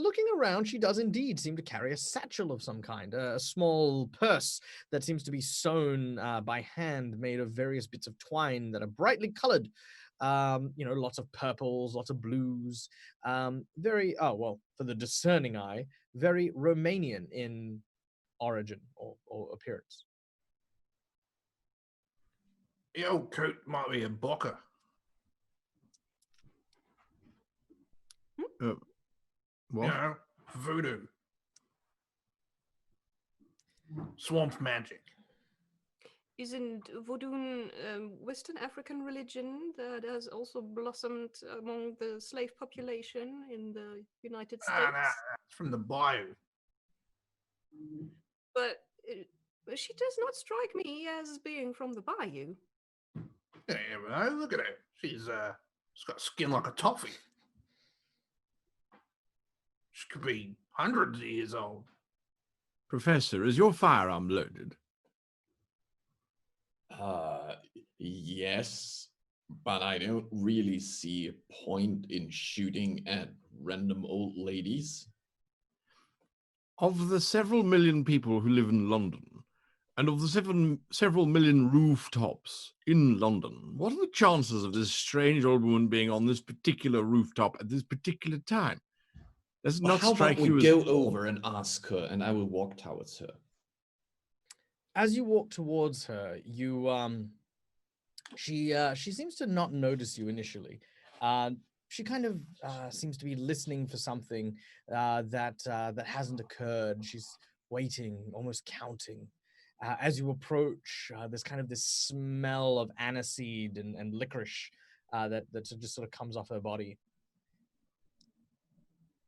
Looking around, she does indeed seem to carry a satchel of some kind, a small purse that seems to be sewn by hand, made of various bits of twine that are brightly colored. Lots of purples, lots of blues. For the discerning eye, very Romanian in origin or appearance.
The old coat might be a bocker.
What?
You know, voodoo. Swamp magic.
Isn't voodoo Western African religion that has also blossomed among the slave population in the United States?
Nah, that's from the bayou.
But she does not strike me as being from the bayou.
Yeah, but I look at her. She's got skin like a toffee. She could be hundreds of years old.
Professor, is your firearm loaded?
Yes, but I don't really see a point in shooting at random old ladies.
Of the several million people who live in London, and of the several million rooftops in London, what are the chances of this strange old woman being on this particular rooftop at this particular time? Does it
Well,
not
how
strike
about
you
we
as
go over and ask her, and I will walk towards her.
As you walk towards her, she seems to not notice you initially. She kind of seems to be listening for something that hasn't occurred. She's waiting, almost counting. As you approach, there's kind of this smell of aniseed and licorice that just sort of comes off her body.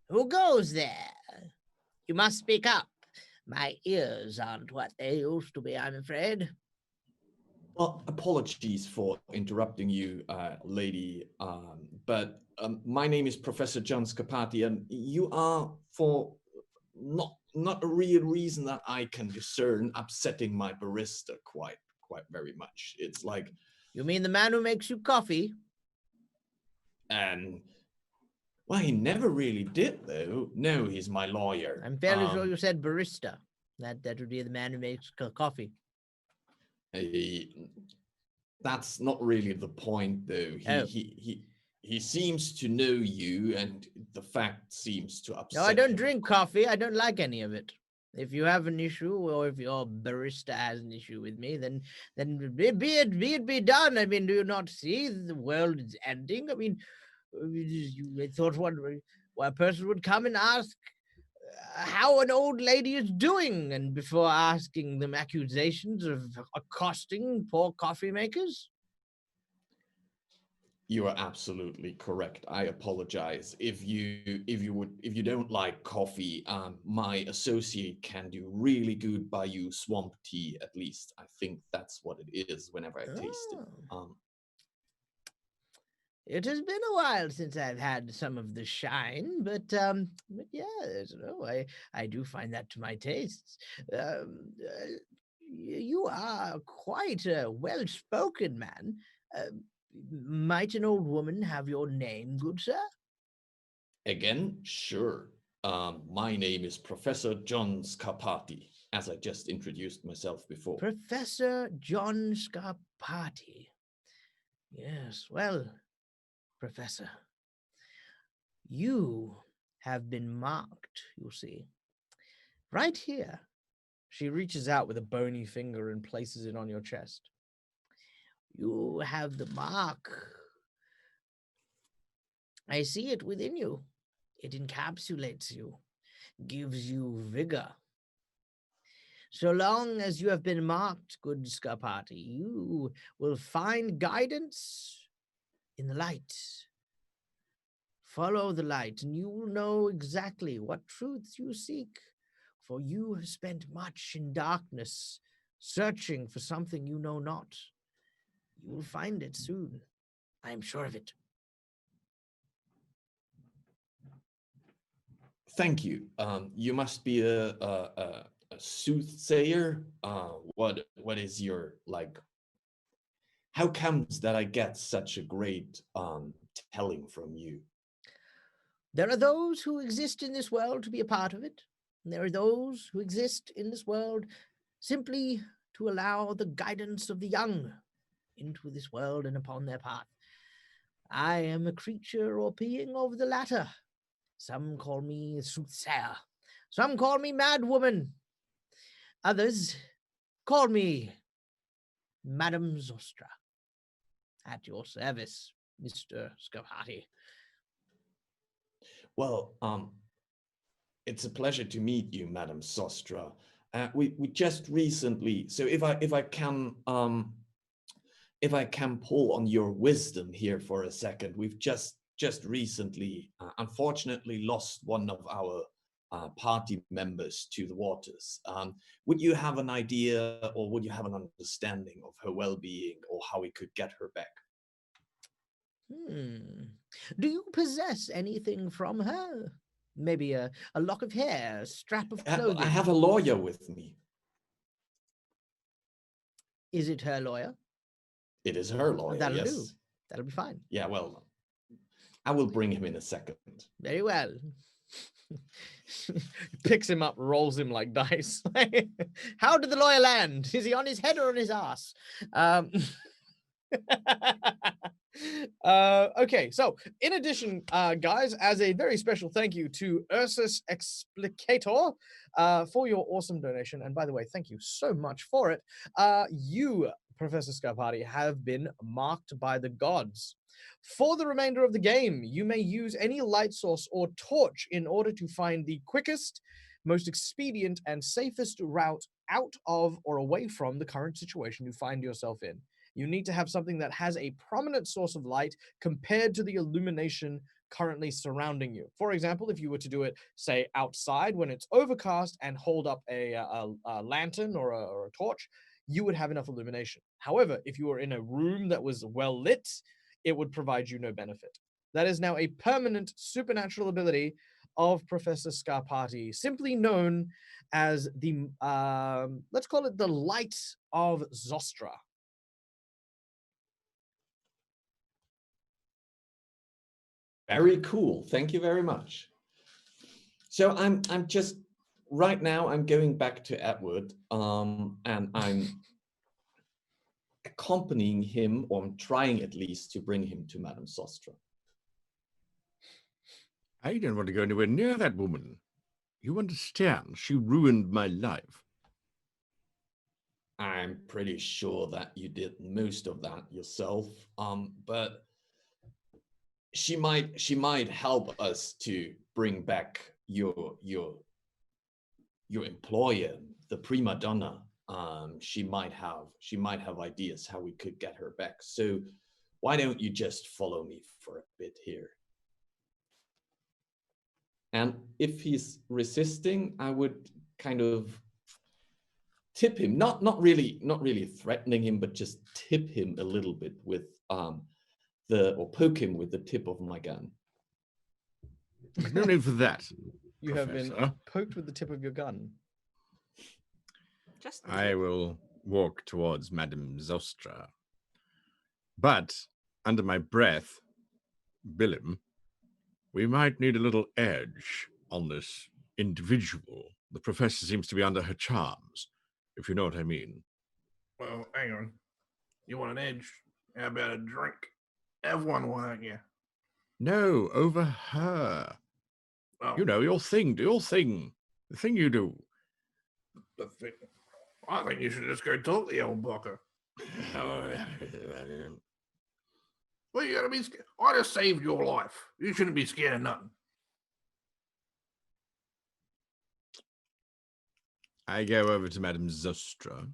Who goes there? You must speak up. My ears aren't what they used to be, I'm afraid.
Well, apologies for interrupting you, lady, but my name is Professor John Scarpati, and you are, for not a real reason that I can discern, upsetting my barista quite very much. It's like...
You mean the man who makes you coffee?
Well, he never really did, though. No, he's my lawyer.
I'm fairly sure you said barista. That would be the man who makes coffee.
That's not really the point, though. He seems to know you, and the fact seems to upset
No, I don't
him.
drink coffee. I don't like any of it. If you have an issue, or if your barista has an issue with me, then be it done. I mean, do you not see the world is ending? I mean, you thought one person would come and ask how an old lady is doing, and before asking them accusations of accosting poor coffee makers?
You are absolutely correct. I apologize. If you don't like coffee, my associate can do really good Bayou swamp tea. At least I think that's what it is. Whenever I taste it.
It has been a while since I've had some of the shine, but yes, no, I do find that to my tastes. You are quite a well-spoken man. Might an old woman have your name, good sir?
Again, sure. My name is Professor John Scarpati, as I just introduced myself before.
Professor John Scarpati. Yes, well, Professor, you have been marked, you see. Right here.
She reaches out with a bony finger and places it on your chest.
You have the mark. I see it within you. It encapsulates you, gives you vigor. So long as you have been marked, good Scarpati, you will find guidance in the light. Follow the light, and you will know exactly what truths you seek, for you have spent much in darkness, searching for something you know not. You will find it soon. I am sure of it.
Thank you. You must be a soothsayer. What is your, like? How comes that I get such a great telling from you?
There are those who exist in this world to be a part of it. And there are those who exist in this world simply to allow the guidance of the young into this world and upon their path. I am a creature or being of the latter. Some call me soothsayer. Some call me madwoman. Others call me Madame Zostra. At your service, Mr. Scarpati.
Well, it's a pleasure to meet you, Madame Sostra. We just recently, so if I can pull on your wisdom here for a second, we've just recently, unfortunately, lost one of our party members to the waters. Would you have an idea, or would you have an understanding of her well-being, or how we could get her back?
Do you possess anything from her? Maybe a lock of hair, a strap of clothing?
I have a lawyer with me.
Is it her lawyer?
It is her lawyer,
That'll
yes.
do. That'll be fine.
Yeah, well, I will bring him in a second.
Very well.
Picks him up, rolls him like dice.
How did the lawyer land? Is he on his head or on his ass?
Okay, so in addition, guys, as a very special thank you to Ursus Explicator for your awesome donation, and by the way, thank you so much for it. You, Professor Scarpati, have been marked by the gods. For the remainder of the game, you may use any light source or torch in order to find the quickest, most expedient, and safest route out of or away from the current situation you find yourself in. You need to have something that has a prominent source of light compared to the illumination currently surrounding you. For example, if you were to do it, say, outside when it's overcast and hold up a lantern or a torch, you would have enough illumination. However, if you were in a room that was well lit, it would provide you no benefit. That is now a permanent supernatural ability of Professor Scarpati, simply known as the, let's call it the Light of Zostra.
Very cool. Thank you very much. So I'm just right now I'm going back to Edward, and I'm accompanying him, or I'm trying at least to bring him to Madame Sostra.
I don't want to go anywhere near that woman. You understand, she ruined my life.
I'm pretty sure that you did most of that yourself, but she might help us to bring back your employer, the prima donna. She might have ideas how we could get her back. So why don't you just follow me for a bit here? And if he's resisting, I would kind of tip him, not really threatening him, but just tip him a little bit with or poke him with the tip of my gun.
There's no need for that.
You have been poked with the tip of your gun.
I will walk towards Madame Zostra. But, under my breath, Billum, we might need a little edge on this individual. The professor seems to be under her charms, if you know what I mean.
Well, hang on. You want an edge? How about a drink? Have one, why don't you?
No, over her.
Oh,
You know, your thing, the thing you do.
the thing. I think you should just go talk to the old blocker. Well, you gotta be scared. I just saved your life. You shouldn't be scared of nothing.
I go over to Madame Zostra.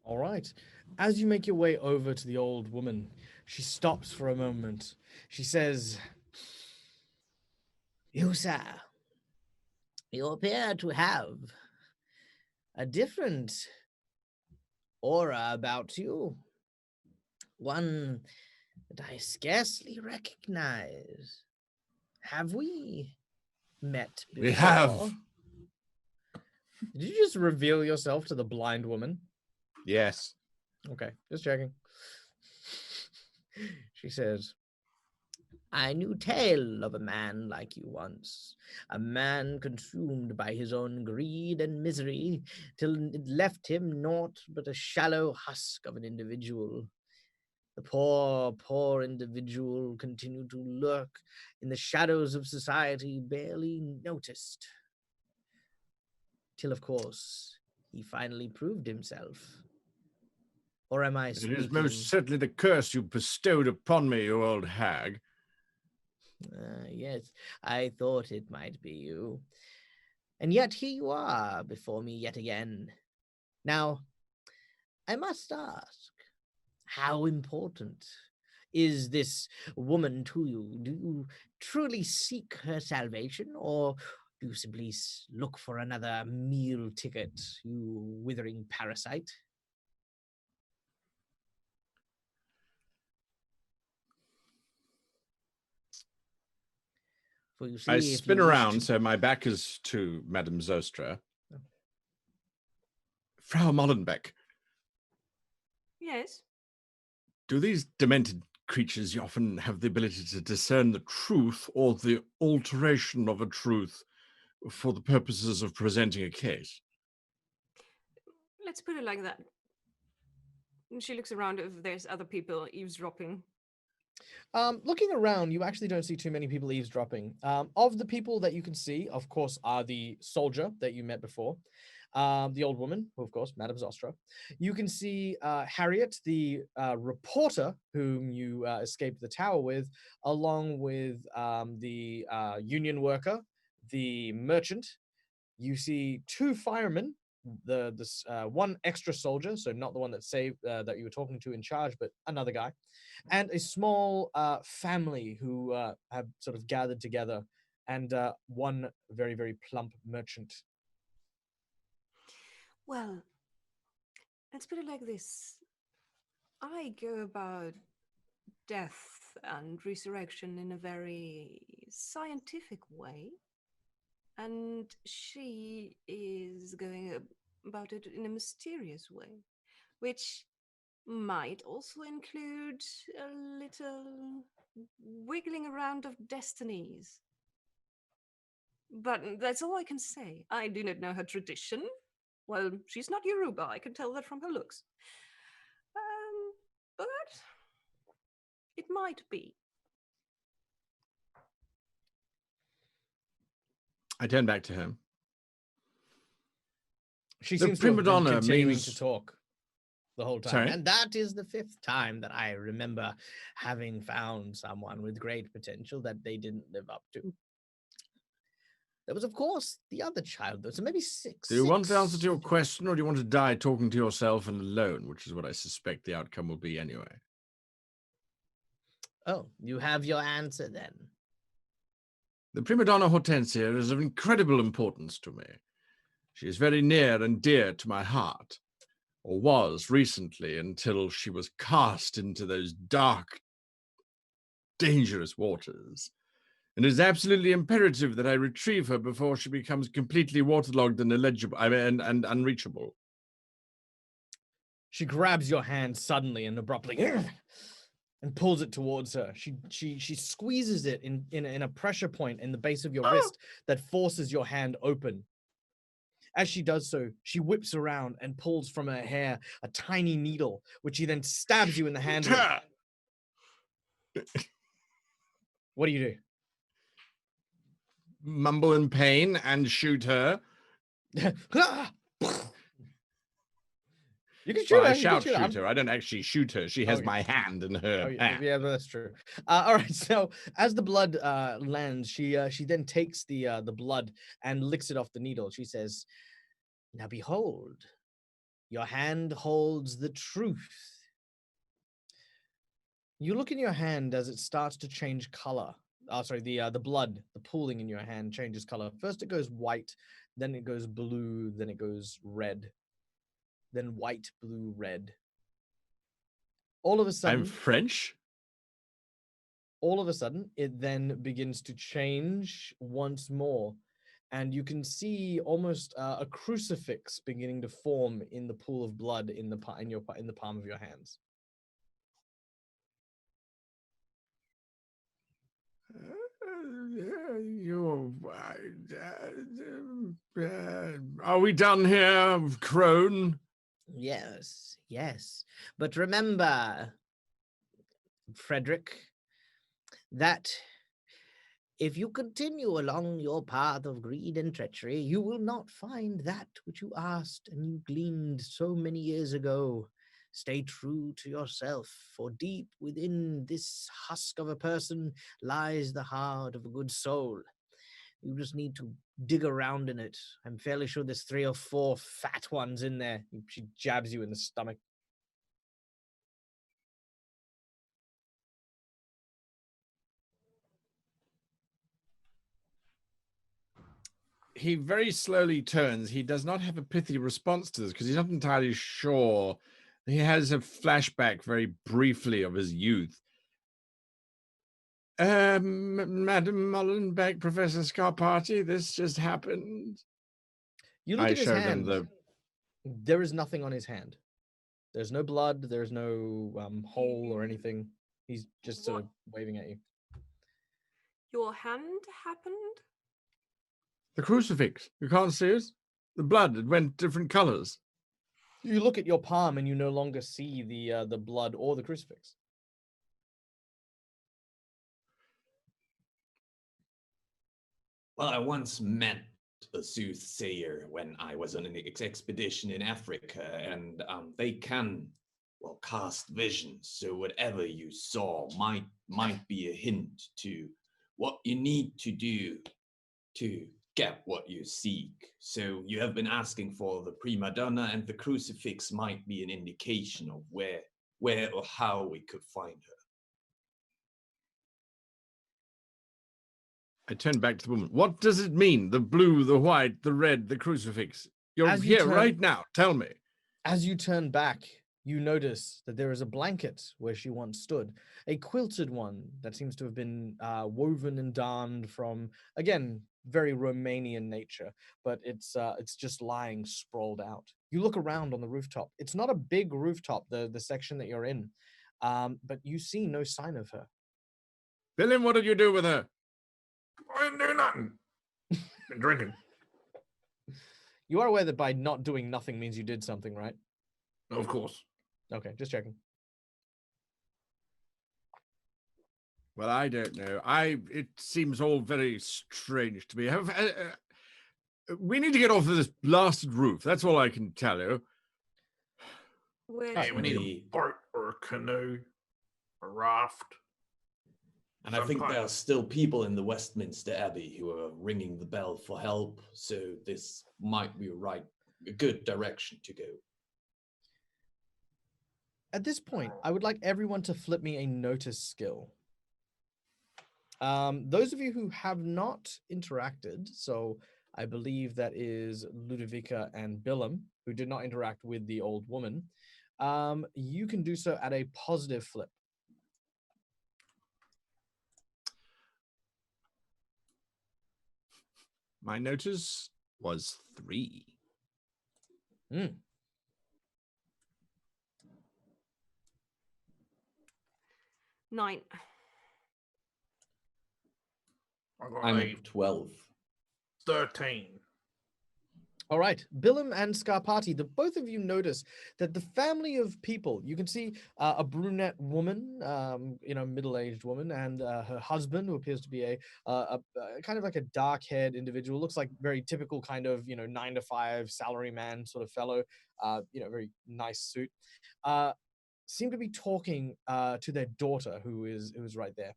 All right. As you make your way over to the old woman, she stops for a moment. She says,
You, sir, you appear to have a different aura about you. One that I scarcely recognize. Have we met before?
We have.
did you just reveal yourself to the blind woman?
Yes.
Okay, just checking.
She says, I knew tale of a man like you once, a man consumed by his own greed and misery, till it left him naught but a shallow husk of an individual. The poor, poor individual continued to lurk in the shadows of society, barely noticed. Till, of course, he finally proved himself. Or am I
It
speaking?
is most certainly the curse you bestowed upon me, you old hag.
Yes, I thought it might be you. And yet here you are before me yet again. Now, I must ask, how important is this woman to you? Do you truly seek her salvation, or do you simply look for another meal ticket, you withering parasite? For you see,
I
if you
spin
wish
around,
to-
so my back is to Madame Zostra. Frau Mollenbeck,
Yes.
do these demented creatures often have the ability to discern the truth or the alteration of a truth for the purposes of presenting a case?
Let's put it like that. And she looks around if there's other people eavesdropping.
Looking around, you actually don't see too many people eavesdropping. Of the people that you can see, of course, are the soldier that you met before, the old woman, who, of course, Madame Zostra. You can see Harriet, the reporter whom you escaped the tower with, along with the union worker, the merchant. You see two firemen, one extra soldier, so not the one that saved that you were talking to in charge, but another guy, and a small family who have sort of gathered together, and one very, very plump merchant.
Well, let's put it like this. I go about death and resurrection in a very scientific way, and she is going about it in a mysterious way, which might also include a little wiggling around of destinies. But that's all I can say. I do not know her tradition. Well, she's not Yoruba, I can tell that from her looks. But it might be.
I turn back to him.
She
The
seems to have
prima
been
donna
continuing
means-
to talk the whole time.
Sorry?
And that is the 5th time that I remember having found someone with great potential that they didn't live up to. There was, of course, the other child, though, so maybe 6.
Do you want the answer to your
6.
question, or do you want to die talking to yourself and alone, which is what I suspect the outcome will be anyway?
Oh, you have your answer then.
The prima donna Hortensia is of incredible importance to me. She is very near and dear to my heart, or was recently, until she was cast into those dark, dangerous waters. And it is absolutely imperative that I retrieve her before she becomes completely waterlogged and illegible, and unreachable.
She grabs your hand suddenly and abruptly and pulls it towards her. She squeezes it in a pressure point in the base of your wrist that forces your hand open. As she does so, she whips around and pulls from her hair a tiny needle, which she then stabs you in the hand with. What do you do?
Mumble in pain and shoot her.
You can shoot
Well,
her.
I
you can
shout
shoot her.
shoot her. I don't actually shoot her. She has
Okay.
my hand in her
Oh, yeah,
hand.
yeah, that's true. All right, so as the blood lands, she then takes the blood and licks it off the needle. She says, "Now behold, your hand holds the truth." You look in your hand as it starts to change color. Oh, sorry, the blood, the pooling in your hand changes color. First it goes white, then it goes blue, then it goes red, then white, blue, red. All of a sudden,
I'm French.
it then begins to change once more, and you can see almost a crucifix beginning to form in the pool of blood in the palm of your hands.
Are we done here, crone?
Yes, yes. But remember, Frederick, that if you continue along your path of greed and treachery, you will not find that which you asked and you gleaned so many years ago. Stay true to yourself, for deep within this husk of a person lies the heart of a good soul. You just need to dig around in it. I'm fairly sure there's 3 or 4 fat ones in there. She jabs you in the stomach.
He very slowly turns. He does not have a pithy response to this because he's not entirely sure. He has a flashback very briefly of his youth. Madam Mullenbeck, Professor Scarpati, this just happened.
You look
I
at his
show
hand.
them
There is nothing on his hand. There's no blood. There's no hole or anything. He's just sort of waving at you.
Your hand happened?
the crucifix. You can't see it. The blood, it went different colors.
You look at your palm and you no longer see the blood or the crucifix.
Well, I once met a soothsayer when I was on an expedition in Africa, and they can, well, cast visions. So whatever you saw might be a hint to what you need to do to get what you seek. So you have been asking for the prima donna, and the crucifix might be an indication of where or how we could find her.
I turn back to the woman. What does it mean? The blue, the white, the red, the crucifix. You're
As you
here
turn-
right now. Tell me.
As you turn back, you notice that there is a blanket where she once stood, a quilted one that seems to have been woven and darned from, again, very Romanian nature, but it's just lying sprawled out. You look around on the rooftop. It's not a big rooftop, the section that you're in, but you see no sign of her.
Billum, what did you do with her?
I didn't do nothing. Been drinking.
You are aware that by not doing nothing means you did something, right?
Of course.
Okay, just checking.
Well, I don't know. It seems all very strange to me. We need to get off of this blasted roof. That's all I can tell you.
Where
Hey, we need
We-
a boat or a canoe, a raft.
And I think there are still people in the Westminster Abbey who are ringing the bell for help, so this might be a good direction to go.
At this point, I would like everyone to flip me a notice skill. Those of you who have not interacted, so I believe that is Ludovica and Billum, who did not interact with the old woman, you can do so at a positive flip.
My notice was 3.
9.
I got
I'm
a
at 12.
13.
All right, Billum and Scarpati, the both of you notice that the family of people, you can see a brunette woman, middle-aged woman, and her husband, who appears to be a kind of like a dark-haired individual, looks like very typical kind of 9-to-5 salaryman sort of fellow, very nice suit, seem to be talking to their daughter, who is right there.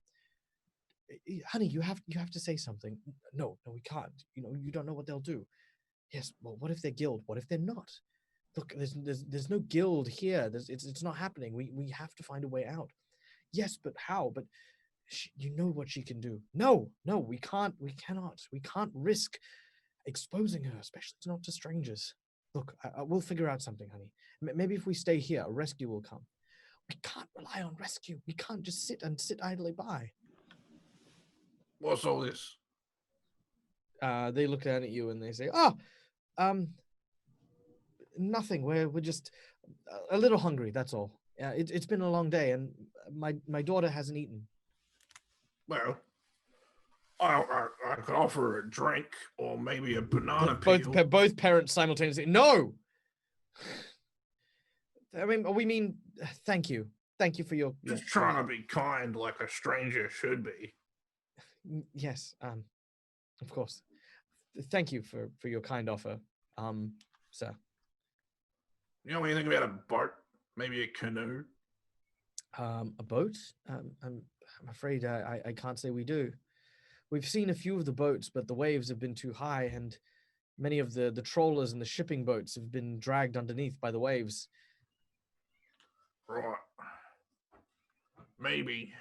Honey, you have to say something. No, we can't. You don't know what they'll do. Yes, well, what if they're guild? What if they're not? Look, there's no guild here. It's not happening. We have to find a way out. Yes, but how? But you know what she can do. No, we can't. We cannot. We can't risk exposing her, especially not to strangers. Look, we'll figure out something, honey. Maybe if we stay here, a rescue will come. We can't rely on rescue. We can't just sit idly by.
What's all this?
They look down at you and they say, nothing. We're just a little hungry. That's all. It's been a long day, and my daughter hasn't eaten.
Well, I could offer her a drink or maybe a banana peel.
Both parents simultaneously. No. I mean, we mean thank you. thank you for your
Just trying to be kind like a stranger should be.
Yes, of course. Thank you for your kind offer, sir.
You know anything about a boat? Maybe a canoe?
A boat? I'm afraid I can't say we do. We've seen a few of the boats, but the waves have been too high, and many of the trawlers and the shipping boats have been dragged underneath by the waves.
Right. Maybe.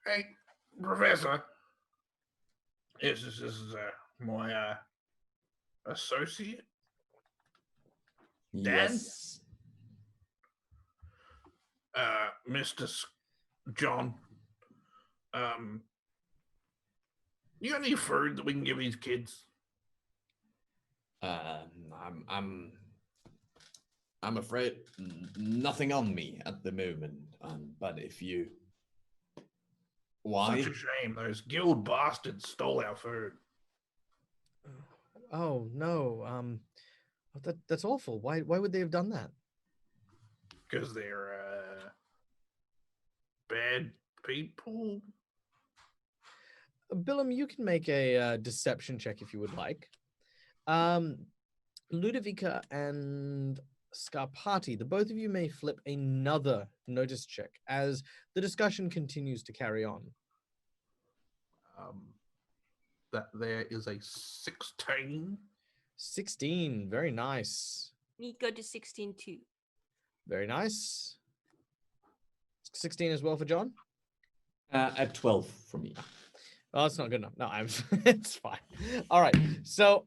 Hey, Professor. This is my associate. Dan?
Yes.
Mr. John. You got any food that we can give these kids?
I'm afraid nothing on me at the moment. But if you, why?
Such a shame. Those guild bastards stole our food.
Oh no, that's awful. Why would they have done that?
Because they're bad people.
Billum, you can make a deception check if you would like. Ludovica and Scarpati, the both of you may flip another notice check as the discussion continues to carry on.
That there is a 16.
16, very nice.
Me go to 16 too.
Very nice. 16 as well for John?
At 12 for me.
Oh, that's not good enough. No, it's fine. All right. So,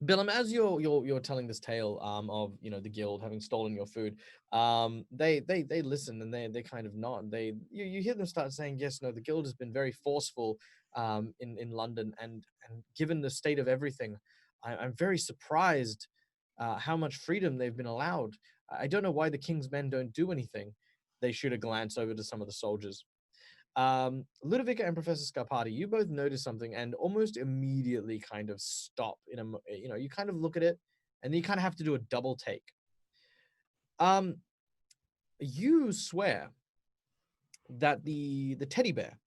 Billum, as you're telling this tale of the guild having stolen your food, they listen and they kind of nod. You hear them start saying, yes, no, the guild has been very forceful in London, and given the state of everything, I'm very surprised how much freedom they've been allowed. I don't know why the king's men don't do anything. They shoot a glance over to some of the soldiers. Ludovica and Professor Scarpati, you both notice something and almost immediately kind of stop you kind of look at it and then you kind of have to do a double take. You swear that the teddy bear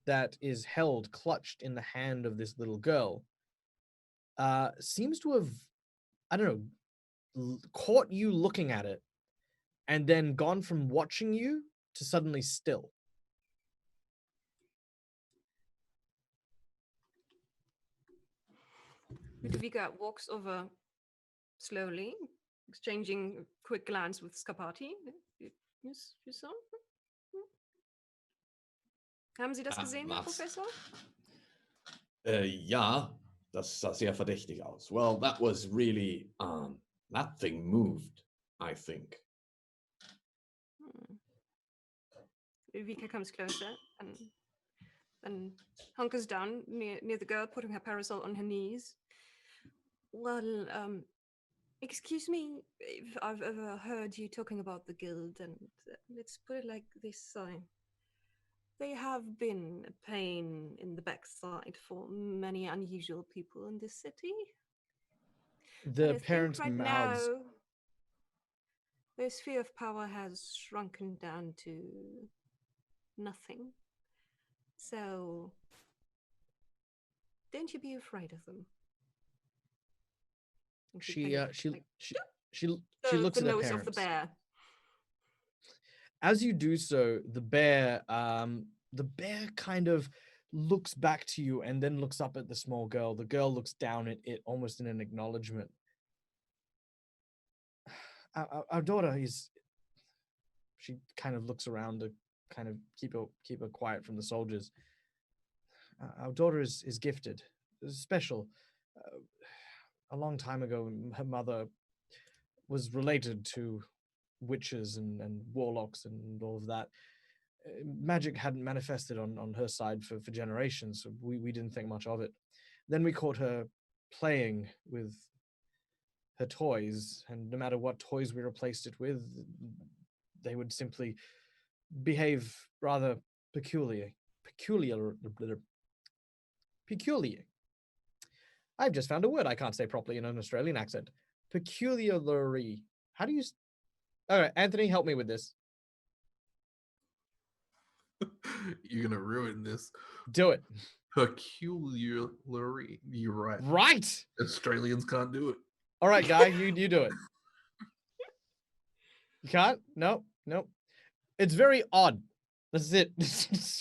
that is held clutched in the hand of this little girl seems to have, I don't know, caught you looking at it and then gone from watching you to suddenly still.
Ludovica walks over slowly, exchanging a quick glance with Scarpati. Yes, you saw? Haben Sie das gesehen, Herr
Was?
Professor?
Ja, das sah sehr verdächtig aus. Well, that was really, that thing moved, I think.
Ludovica comes closer and then hunkers down near the girl, putting her parasol on her knees. Well, excuse me if I've ever heard you talking about the guild, and let's put it like this: they have been a pain in the backside for many unusual people in this city.
The parents'
right
mouths.
now, their sphere of power has shrunken down to nothing. So, don't you be afraid of them.
She looks
the
at her
nose
parents.
of the bear.
As you do so, the bear kind of looks back to you and then looks up at the small girl. The girl looks down at it almost in an acknowledgement. Our daughter is. She kind of looks around to kind of keep her quiet from the soldiers. Our daughter is gifted, special. A long time ago, her mother was related to witches and warlocks and all of that. Magic hadn't manifested on her side for generations, so we didn't think much of it. Then we caught her playing with her toys, and no matter what toys we replaced it with, they would simply behave rather peculiar. I've just found a word I can't say properly in an Australian accent. Peculiarly. How do you? All right, Anthony, help me with this.
You're gonna ruin this.
Do it.
Peculiarly. You're right.
Right.
Australians can't do it.
All right, Guy, you do it. You can't? No. It's very odd. That's it.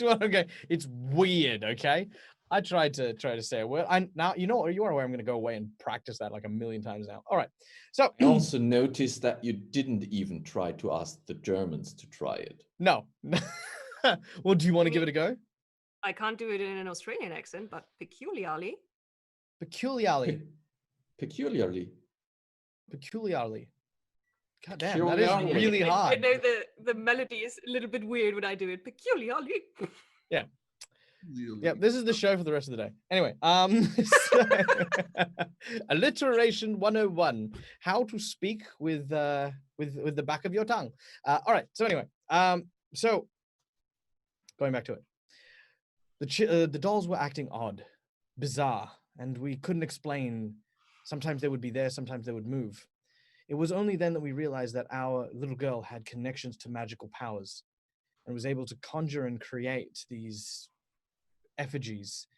Okay. It's weird, okay? I tried to say a word. Now you know you are aware I'm gonna go away and practice that like a million times now. All right. So
I also noticed that you didn't even try to ask the Germans to try it.
no. Well, do you want to give it a go?
I can't do it in an Australian accent, but peculiarly.
Peculiarly.
Peculiarly.
God damn, that is really
I
hard.
know the melody is a little bit weird when I do it. Peculiarly.
Yeah. Yeah, this is the show for the rest of the day. Anyway, alliteration 101: how to speak with the back of your tongue. All right. So anyway, so going back to it, the dolls were acting odd, bizarre, and we couldn't explain. Sometimes they would be there, sometimes they would move. It was only then that we realized that our little girl had connections to magical powers and was able to conjure and create these effigies.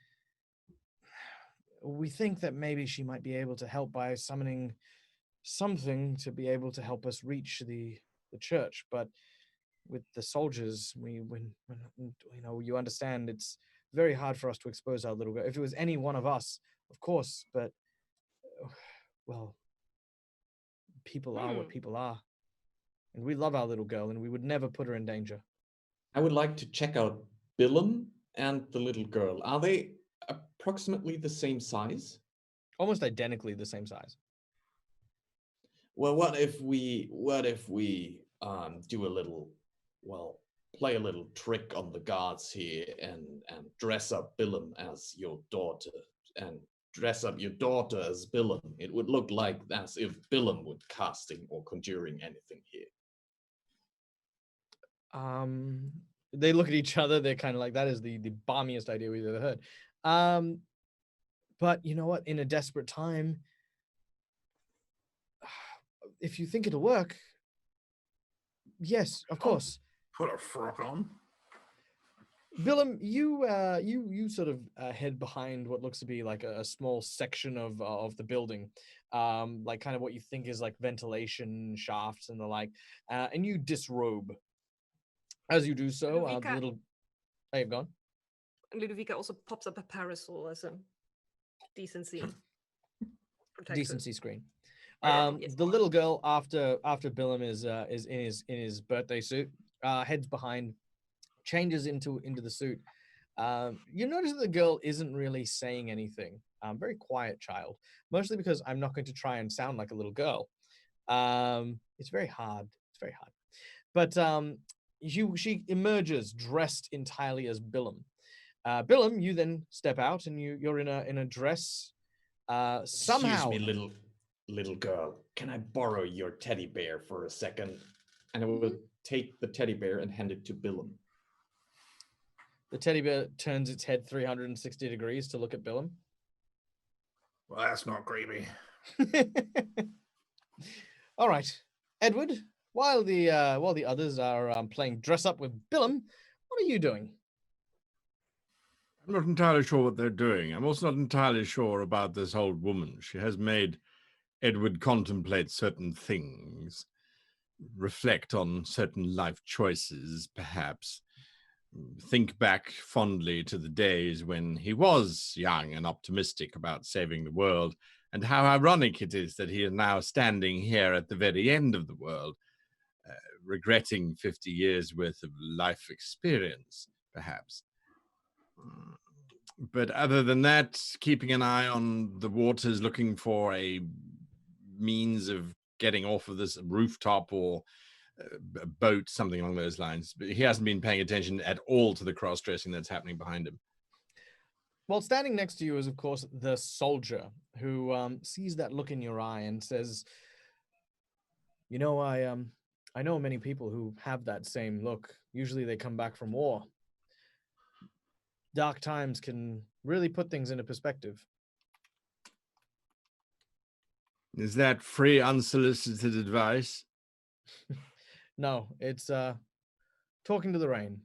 We think that maybe she might be able to help by summoning something to be able to help us reach the church, but with the soldiers, when you know, you understand, it's very hard for us to expose our little girl. If it was any one of us, of course, but well, people are what people are, and we love our little girl, and we would never put her in danger.
I would like to check out Billum and the little girl. Are they approximately the same size?
Almost identically the same size.
Well, what if we do a little, well, play a little trick on the guards here and dress up Billum as your daughter and dress up your daughter as Billum? It would look like as if Billum would casting or conjuring anything here.
They look at each other. They're kind of like, that is the balmiest idea we've ever heard. But you know what? In a desperate time, if you think it'll work, yes, of course.
Put a frock on.
Billum, you sort of head behind what looks to be like a small section of the building, like kind of what you think is like ventilation shafts and the like, and you disrobe. As you do so, the little. Oh, you've gone.
Ludovica also pops up a parasol as a decency protector.
Decency screen.
Yes.
The little girl, after Billum is in his birthday suit, heads behind, changes into the suit. You notice that the girl isn't really saying anything. Very quiet child, mostly because I'm not going to try and sound like a little girl. It's very hard. But she emerges dressed entirely as Billum. Billum, you then step out and you're in a dress. Somehow,
Excuse me, little girl. Can I borrow your teddy bear for a second? And I will take the teddy bear and hand it to Billum.
The teddy bear turns its head 360 degrees to look at Billum.
Well, that's not creepy.
All right, Edward. While the others are playing dress up with Billum, what are you doing?
I'm not entirely sure what they're doing. I'm also not entirely sure about this old woman. She has made Edward contemplate certain things, reflect on certain life choices, perhaps. Think back fondly to the days when he was young and optimistic about saving the world, and how ironic it is that he is now standing here at the very end of the world, regretting 50 years worth of life experience, perhaps. But other than that, keeping an eye on the waters, looking for a means of getting off of this rooftop or a boat, something along those lines. But he hasn't been paying attention at all to the cross-dressing that's happening behind him.
Well, standing next to you is, of course, the soldier who sees that look in your eye and says, "You know, I know many people who have that same look. Usually they come back from war. Dark times can really put things into perspective."
Is that free, unsolicited advice?
No, it's talking to the rain.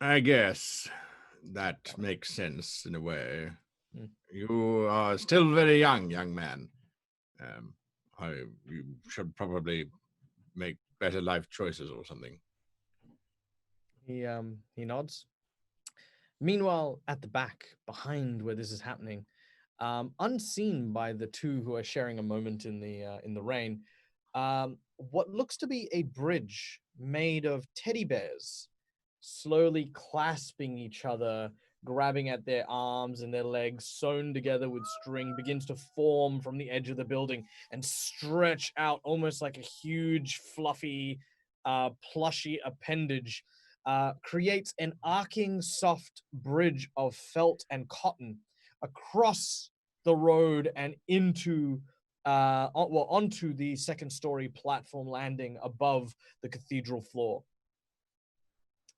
I guess that makes sense in a way.
Hmm.
You are still very young man. You should probably make better life choices or something.
He nods. Meanwhile, at the back, behind where this is happening, unseen by the two who are sharing a moment in the rain, what looks to be a bridge made of teddy bears, slowly clasping each other, grabbing at their arms and their legs, sewn together with string, begins to form from the edge of the building and stretch out almost like a huge, fluffy, plushy appendage. Creates an arcing soft bridge of felt and cotton across the road and into onto the second story platform landing above the cathedral floor.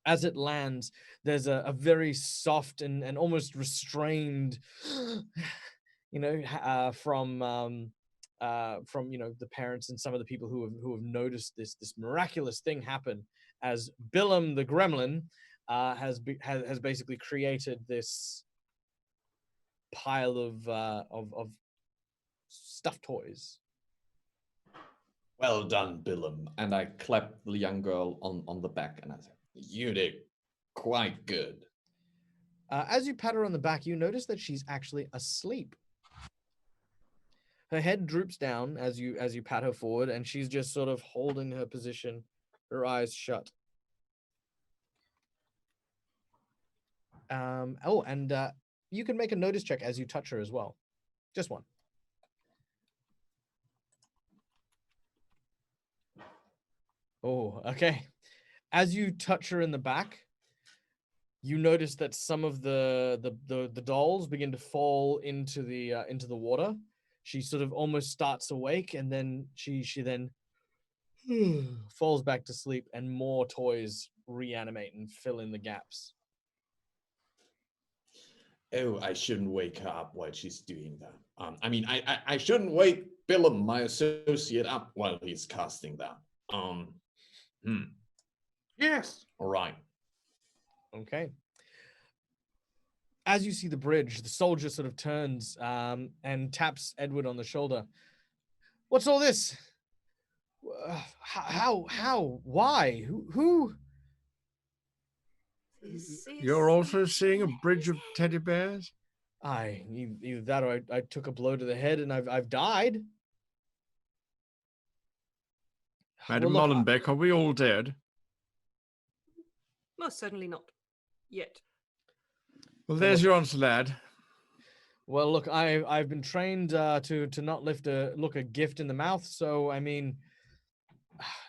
As it lands, there's a very soft and almost restrained, from the parents and some of the people who have noticed this miraculous thing happen as Billum the Gremlin has basically created this pile of stuffed toys.
Well done, Billum. And I clap the young girl on the back and I say, you did quite good.
As you pat her on the back, you notice that she's actually asleep. Her head droops down as you pat her forward, and she's just sort of holding her position, her eyes shut. You can make a notice check as you touch her as well. Just one. Oh, okay. As you touch her in the back, you notice that some of the dolls begin to fall into the water. She sort of almost starts awake, and then she then falls back to sleep, and more toys reanimate and fill in the gaps.
Oh, I shouldn't wake her up while she's doing that. I shouldn't wake Billum, my associate, up while he's casting that.
Yes.
All right.
Okay. As you see the bridge, the soldier sort of turns and taps Edward on the shoulder. What's all this? How? Why? Who?
You're also seeing a bridge of teddy bears?
Either that or I took a blow to the head and I've died.
Madam
Well, look,
Molenbeek, are we all dead?
Most certainly not. Yet.
Well, there's your answer, lad.
Well, look, I've been trained to not look a gift in the mouth. So I mean,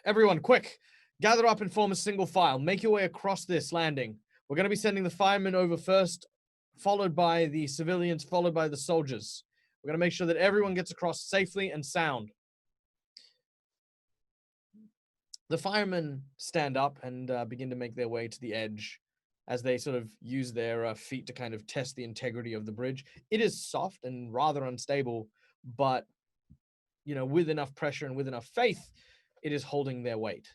everyone, quick, gather up and form a single file. Make your way across this landing. We're going to be sending the firemen over first, followed by the civilians, followed by the soldiers. We're going to make sure that everyone gets across safely and sound. The firemen stand up and begin to make their way to the edge as they sort of use their feet to kind of test the integrity of the bridge. It is soft and rather unstable, but, with enough pressure and with enough faith, it is holding their weight.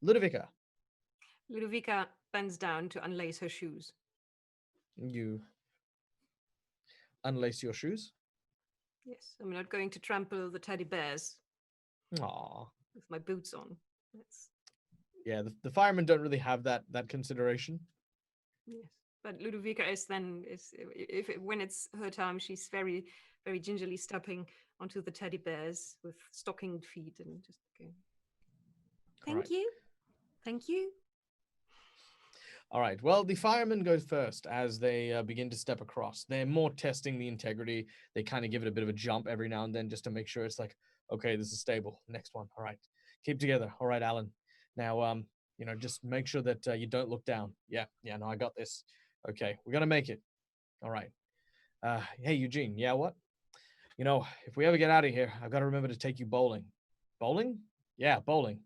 Ludovica.
Ludovica bends down to unlace her shoes.
You unlace your shoes?
Yes, I'm not going to trample the teddy bears
Aww.
with my boots on.
Yeah, the firemen don't really have that consideration.
Yes, but Ludovica when it's her time, she's very, very gingerly stepping onto the teddy bears with stockinged feet and just going. Thank you.
All right. Well, the firemen go first as they begin to step across. They're more testing the integrity. They kind of give it a bit of a jump every now and then just to make sure it's like, okay, this is stable. Next one. All right. Keep together. All right, Alan. Now, just make sure that you don't look down. Yeah, no, I got this. Okay, we're gonna make it. All right. Hey, Eugene. Yeah, what? If we ever get out of here, I've got to remember to take you bowling. Bowling? Yeah, bowling.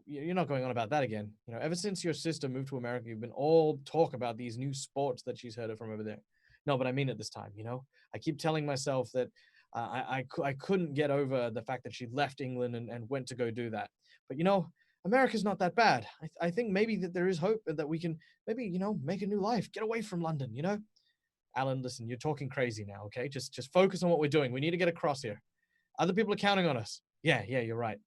You're not going on about that again. You know, ever since your sister moved to America, you've been all talk about these new sports that she's heard of from over there. No, but I mean it this time, you know? I keep telling myself that I couldn't get over the fact that she left England and went to go do that. But, you know, America's not that bad. I think maybe that there is hope that we can maybe, you know, make a new life, get away from London, you know? Alan, listen, you're talking crazy now, okay? Just focus on what we're doing. We need to get across here. Other people are counting on us. Yeah, you're right.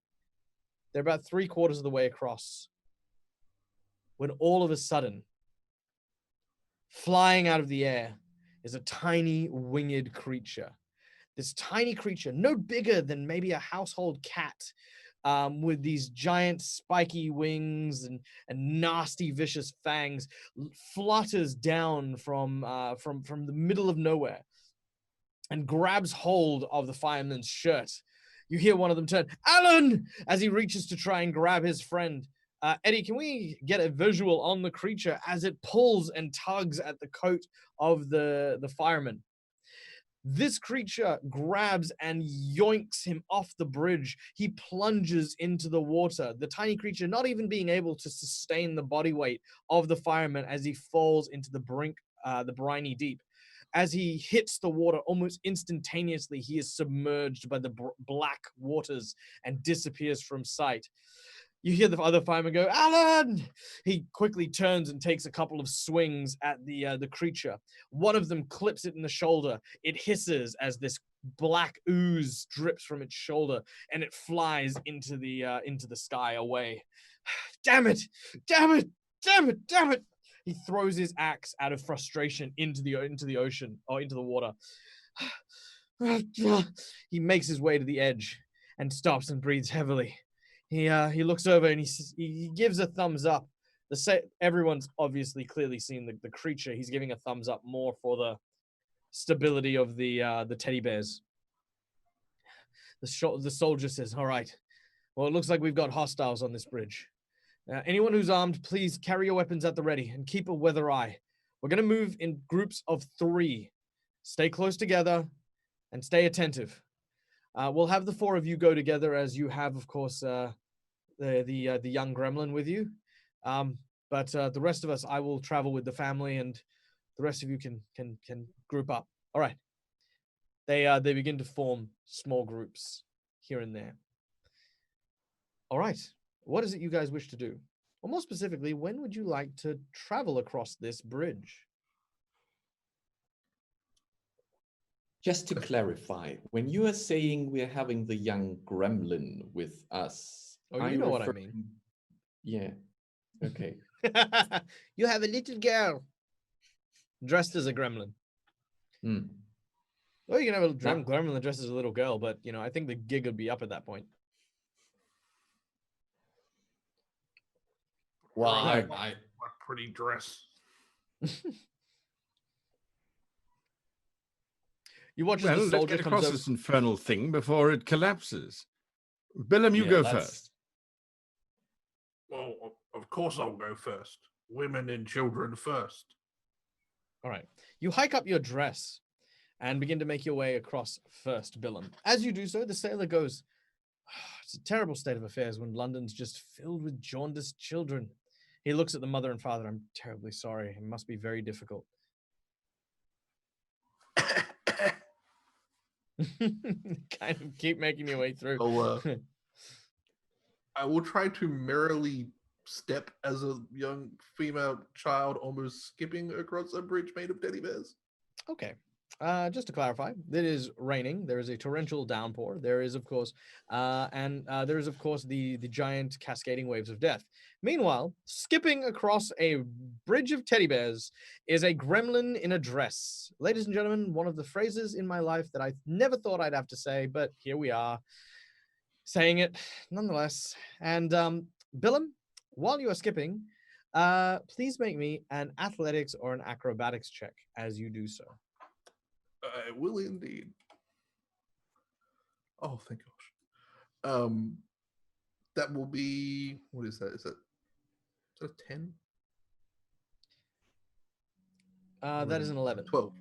They're about 3/4 of the way across when all of a sudden, flying out of the air is a tiny winged creature. This tiny creature, no bigger than maybe a household cat, with these giant spiky wings and nasty, vicious fangs, flutters down from the middle of nowhere and grabs hold of the fireman's shirt. You hear one of them turn, Alan, as he reaches to try and grab his friend. Eddie, can we get a visual on the creature as it pulls and tugs at the coat of the fireman? This creature grabs and yoinks him off the bridge. He plunges into the water, the tiny creature not even being able to sustain the body weight of the fireman as he falls into the brink, the briny deep. As he hits the water, almost instantaneously, he is submerged by the black waters and disappears from sight. You hear the other fireman go, Alan! He quickly turns and takes a couple of swings at the creature. One of them clips it in the shoulder. It hisses as this black ooze drips from its shoulder, and it flies into the sky away. Damn it! Damn it! Damn it! Damn it! He throws his axe out of frustration into the ocean or into the water. He makes his way to the edge and stops and breathes heavily. He looks over and he gives a thumbs up. Everyone's obviously clearly seen the creature. He's giving a thumbs up more for the stability of the teddy bears. The soldier says, "All right. Well, it looks like we've got hostiles on this bridge. Anyone who's armed, please carry your weapons at the ready and keep a weather eye. We're going to move in groups of 3. Stay close together and stay attentive. We'll have the 4 of you go together, as you have, of course, the young gremlin with you. But the rest of us, I will travel with the family, and the rest of you can group up. All right." They begin to form small groups here and there. All right. What is it you guys wish to do? Or more specifically, when would you like to travel across this bridge?
Just to clarify, when you are saying we're having the young gremlin with us,
Oh, you know what I mean.
Yeah. Okay.
You have a little girl.
Dressed as a gremlin.
Hmm.
Well, you can have a gremlin dressed as a little girl, but, you know, I think the gig would be up at that point.
Well,
a
I
pretty dress.
You watch as
Well,
the
let's
soldier
get
comes
across
over.
this infernal thing before it collapses. Billum, you
yeah,
go
that's-
first.
Well, of course I'll go first. Women and children first.
All right. You hike up your dress and begin to make your way across first, Billum. As you do so, the sailor goes, "It's a terrible state of affairs when London's just filled with jaundiced children." He looks at the mother and father. "I'm terribly sorry. It must be very difficult." Kind of keep making your way through.
I will try to merrily step as a young female child, almost skipping across a bridge made of teddy bears.
Okay. Just to clarify, it is raining. There is a torrential downpour. There is, of course, the giant cascading waves of death. Meanwhile, skipping across a bridge of teddy bears is a gremlin in a dress. Ladies and gentlemen, one of the phrases in my life that I never thought I'd have to say, but here we are, saying it nonetheless. And Billum, while you are skipping, please make me an athletics or an acrobatics check as you do so.
I will indeed. Oh, thank gosh. That will be, what is that? Is that a 10?
That is an 11.
12.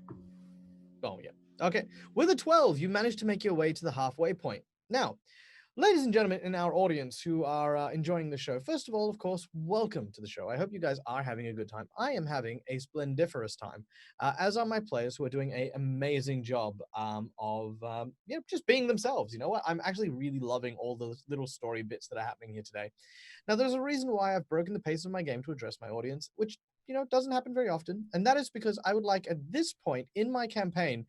Oh, yeah. Okay. With a 12, you manage to make your way to the halfway point. Now, Ladies and gentlemen in our audience who are enjoying the show, first of all, of course, welcome to the show. I hope you guys are having a good time. I am having a splendiferous time, as are my players who are doing an amazing job of just being themselves. You know what? I'm actually really loving all the little story bits that are happening here today. Now, there's a reason why I've broken the pace of my game to address my audience, which, doesn't happen very often, and that is because I would like, at this point in my campaign,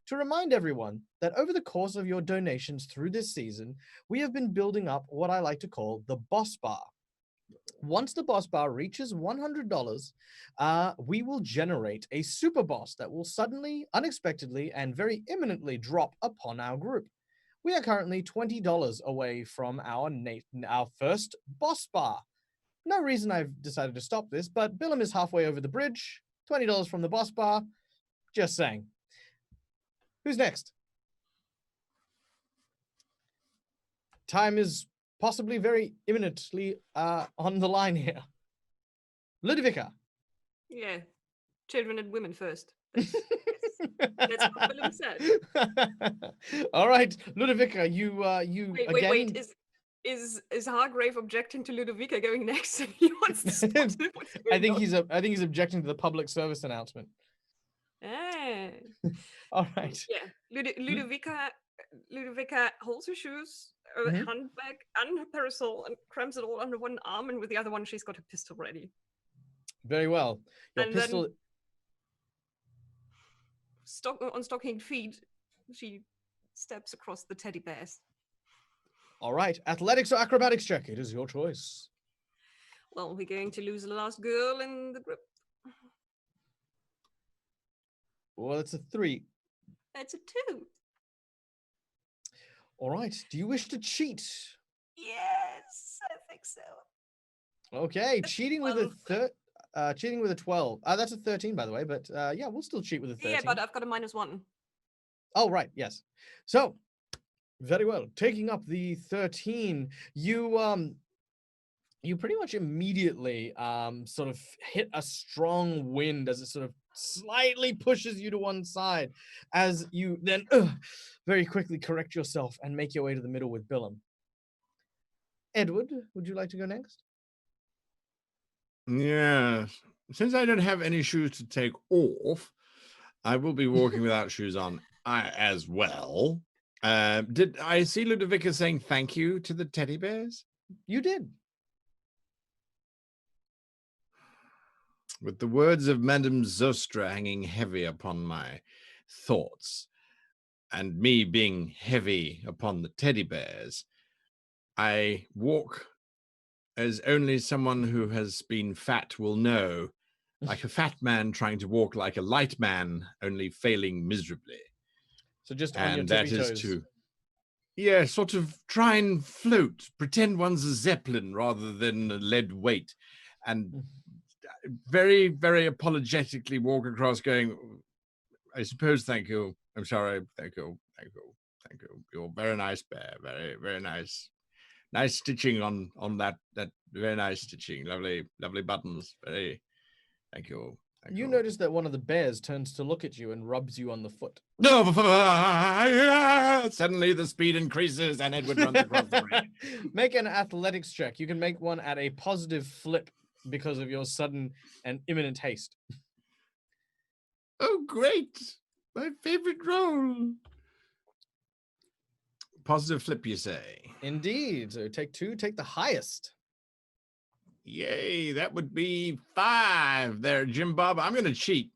to remind everyone that over the course of your donations through this season, we have been building up what I like to call the boss bar. Once the boss bar reaches $100, we will generate a super boss that will suddenly, unexpectedly, and very imminently drop upon our group. We are currently $20 away from our first boss bar. No reason I've decided to stop this, but Billum is halfway over the bridge. $20 from the boss bar. Just saying. Who's next? Time is possibly very imminently on the line here. Ludovica.
Yeah, children and women first. That's what Billum said.
All right, Ludovica, you
Wait,
again.
wait. Is Hargrave objecting to Ludovica going next? He wants to stop it. What's
I
going
think
on?
he's objecting to the public service announcement.
Ah.
All right.
Yeah, Ludovica holds her shoes, her
Mhm.
handbag, and her parasol, and crams it all under one arm, and with the other one, she's got a pistol ready.
Very well. Your
And
pistol.
then, on stockinged feet, she steps across the teddy bears.
All right. Athletics or acrobatics check. It is your choice.
Well, we're going to lose the last girl in the group.
Well, it's a 3.
That's a 2.
All right. Do you wish to cheat?
Yes, I think so.
Okay. Cheating with a
12.
cheating with a 12. That's a 13, by the way. But yeah, we'll still cheat with a 13.
Yeah, but I've got a -1.
Oh, right. Yes. So, very well. Taking up the 13, you pretty much immediately sort of hit a strong wind as it sort of slightly pushes you to one side, as you then very quickly correct yourself and make your way to the middle with Billum. Edward, would you like to go next?
Yes. Since I don't have any shoes to take off, I will be walking without shoes on as well. Did I see Ludovica saying thank you to the teddy bears?
You did.
With the words of Madame Zostra hanging heavy upon my thoughts, and me being heavy upon the teddy bears, I walk as only someone who has been fat will know, like a fat man trying to walk like a light man, only failing miserably.
So just on your
And
tippy
that is
toes.
to, yeah, sort of try and float, pretend one's a zeppelin rather than a lead weight, and very, very apologetically walk across going, I suppose, thank you. I'm sorry. Thank you. Thank you. Thank you. You're very nice, bear. Very, very nice. Nice stitching on that very nice stitching. Lovely, lovely buttons. Very, thank you. Thank
You notice that one of the bears turns to look at you and rubs you on the foot.
No! Suddenly the speed increases and Edward runs across the bridge.
Make an athletics check. You can make one at a positive flip because of your sudden and imminent haste.
Oh, great. My favorite roll. Positive flip, you say?
Indeed. So take 2, take the highest.
Yay, that would be 5 there, Jim Bob. I'm going to cheat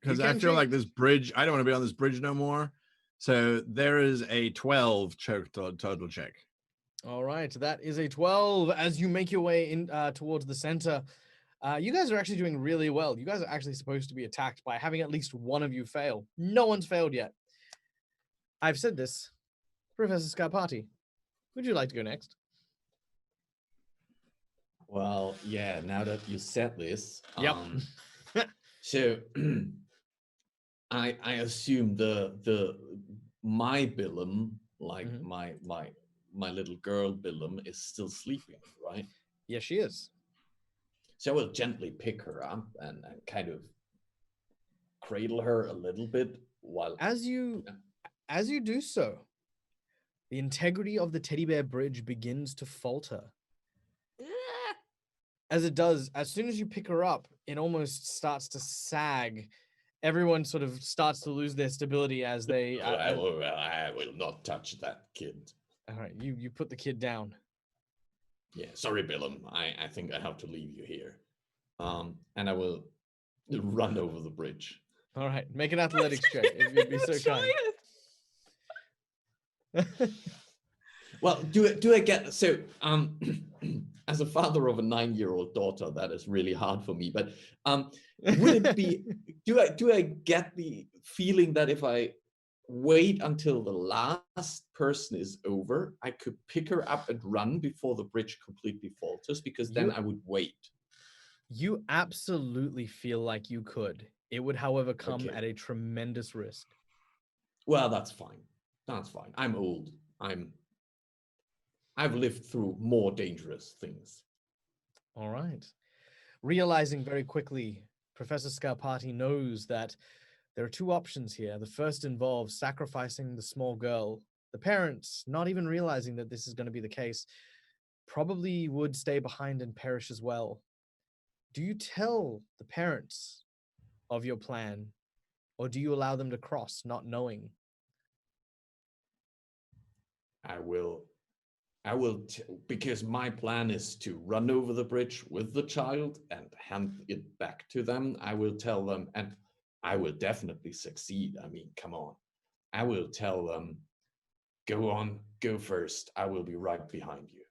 because I feel
cheat.
like this bridge, I don't want to be on this bridge no more. So there is a 12 total check.
All right, that is a 12 as you make your way in towards the center. You guys are actually doing really well. You guys are actually supposed to be attacked by having at least one of you fail. No one's failed yet. I've said this. Professor Scarpati, would you like to go next?
Well, yeah, now that you said this,
Yep.
so I assume my Billum, like my little girl Billum, is still sleeping, right?
Yes, she is.
So I will gently pick her up and kind of cradle her a little bit while
As you do so, the integrity of the teddy bear bridge begins to falter.
Ah,
As it does, as soon as you pick her up, it almost starts to sag. Everyone sort of starts to lose their stability as they.
I will not touch that kid.
All right, you put the kid down.
Yeah, sorry, Billum. I think I have to leave you here. And I will run over the bridge.
All right, make an athletics check if you'd be so kind.
Well, do I get so as a father of a 9-year-old daughter, that is really hard for me. But would it be do I get the feeling that if I wait until the last person is over, I could pick her up and run before the bridge completely falters? Because then I would wait.
You absolutely feel like you could. It would, however, come at a tremendous risk.
Well, that's fine. That's fine. I'm old. I've lived through more dangerous things.
All right. Realizing very quickly, Professor Scarpati knows that there are two options here. The first involves sacrificing the small girl. The parents, not even realizing that this is going to be the case, probably would stay behind and perish as well. Do you tell the parents of your plan, or do you allow them to cross, not knowing?
I will because my plan is to run over the bridge with the child and hand it back to them. I will tell them, and I will definitely succeed. I mean, come on. I will tell them, go on, go first. I will be right behind you.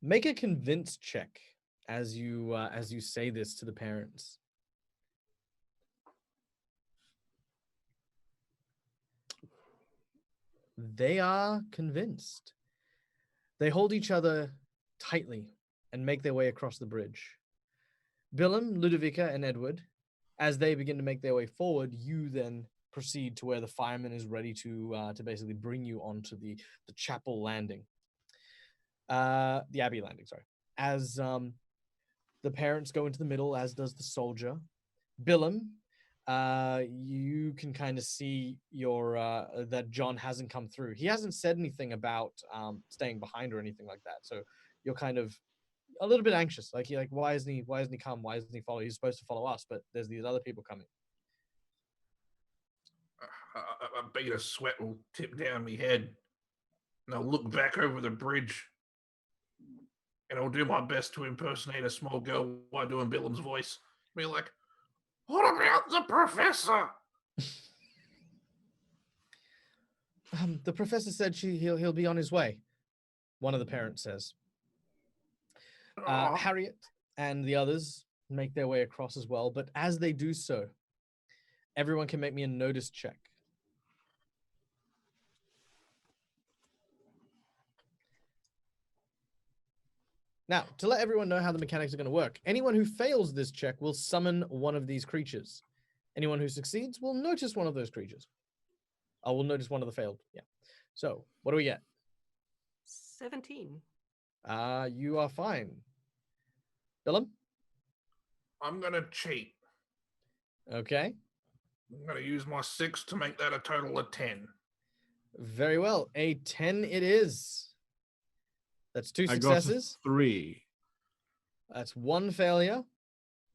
Make a convince check as you say this to the parents. They are convinced. They hold each other tightly and make their way across the bridge. Billum, Ludovica, and Edward, as they begin to make their way forward, you then proceed to where the fireman is ready to basically bring you onto the chapel landing. The Abbey landing, sorry. As the parents go into the middle, as does the soldier. Billum, you can kind of see that John hasn't come through. He hasn't said anything about staying behind or anything like that. So you're kind of a little bit anxious. Like you're like, why isn't he come? Why isn't he follow? He's supposed to follow us, but there's these other people coming.
A bead of sweat will tip down my head, and I'll look back over the bridge, and I'll do my best to impersonate a small girl while doing Billum's voice. Be like, "What about the professor?"
The professor said he'll be on his way. One of the parents says. Harriet and the others make their way across as well, but as they do so, everyone can make me a notice check. Now, to let everyone know how the mechanics are going to work, anyone who fails this check will summon one of these creatures. Anyone who succeeds will notice one of those creatures. I will notice one of the failed. Yeah. So, what do we get?
17.
You are fine. Billum?
I'm gonna cheat.
Okay.
I'm gonna use my 6 to make that a total of 10.
Very well. A 10 it is. That's 2 successes.
I got 3.
That's 1 failure.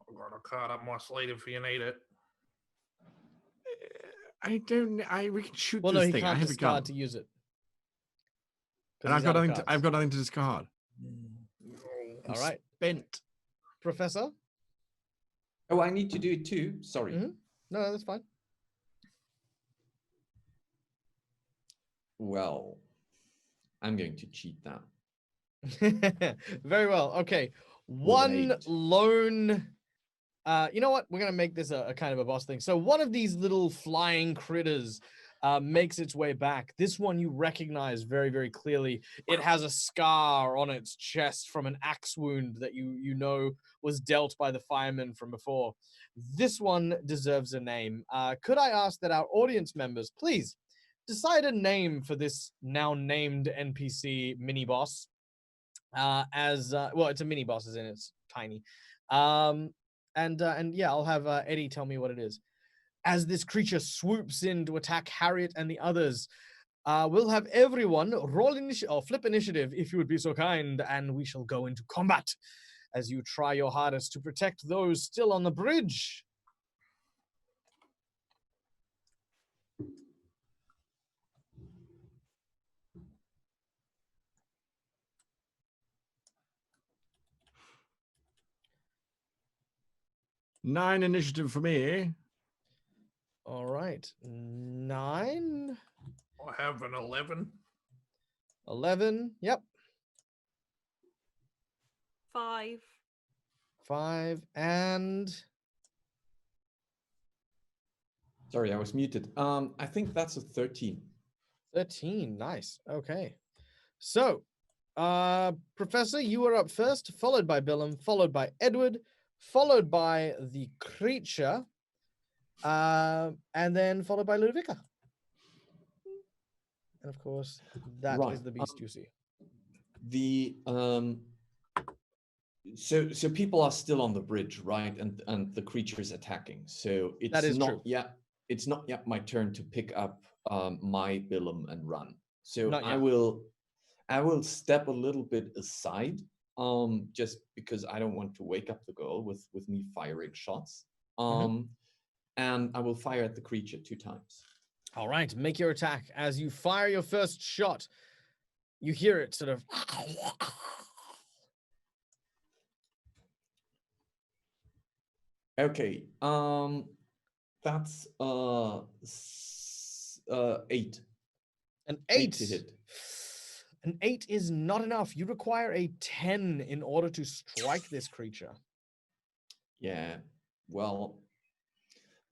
I've got a card up my sleeve if you need it.
We can shoot
Well,
this
no, he
thing. I
can't
have a
discard
gun.
to use it.
And I've got nothing to discard.
All right.
Bent.
Professor?
Oh, I need to do it too. Sorry.
Mm-hmm. No, that's fine.
Well, I'm going to cheat now.
Very well. Okay. One
8.
lone. You know what? We're gonna make this a kind of a boss thing. So one of these little flying critters makes its way back. This one you recognize very, very clearly. It has a scar on its chest from an axe wound that you know was dealt by the fireman from before. This one deserves a name. Could I ask that our audience members please decide a name for this now named NPC mini boss? Well, it's a mini boss, as in it's tiny. And yeah, I'll have Eddie tell me what it is. As this creature swoops in to attack Harriet and the others, We'll have everyone roll or flip initiative if you would be so kind, and we shall go into combat as you try your hardest to protect those still on the bridge.
Nine initiative for me.
All right. 9,
I have an 11.
11. Yep.
5.
5 and
Sorry, I was muted. I think that's a 13.
13. Nice. Okay. So, Professor, you are up first, followed by Billum, followed by Edward, followed by the creature, and then followed by Ludovica. And of course, that is
Right,
the beast you see.
The so people are still on the bridge, right? And the creature is attacking. So
That is
not
true.
yet. It's not yet my turn to pick up my Billum and run. So
Not
I
yet.
will step a little bit aside, just because I don't want to wake up the girl with me firing shots. And I will fire at the creature 2 times.
All right, make your attack. As you fire your first shot, you hear it sort of.
Okay, that's 8.
An
8 to
8.
hit.
An 8 is not enough. You require a 10 in order to strike this creature.
Yeah, well,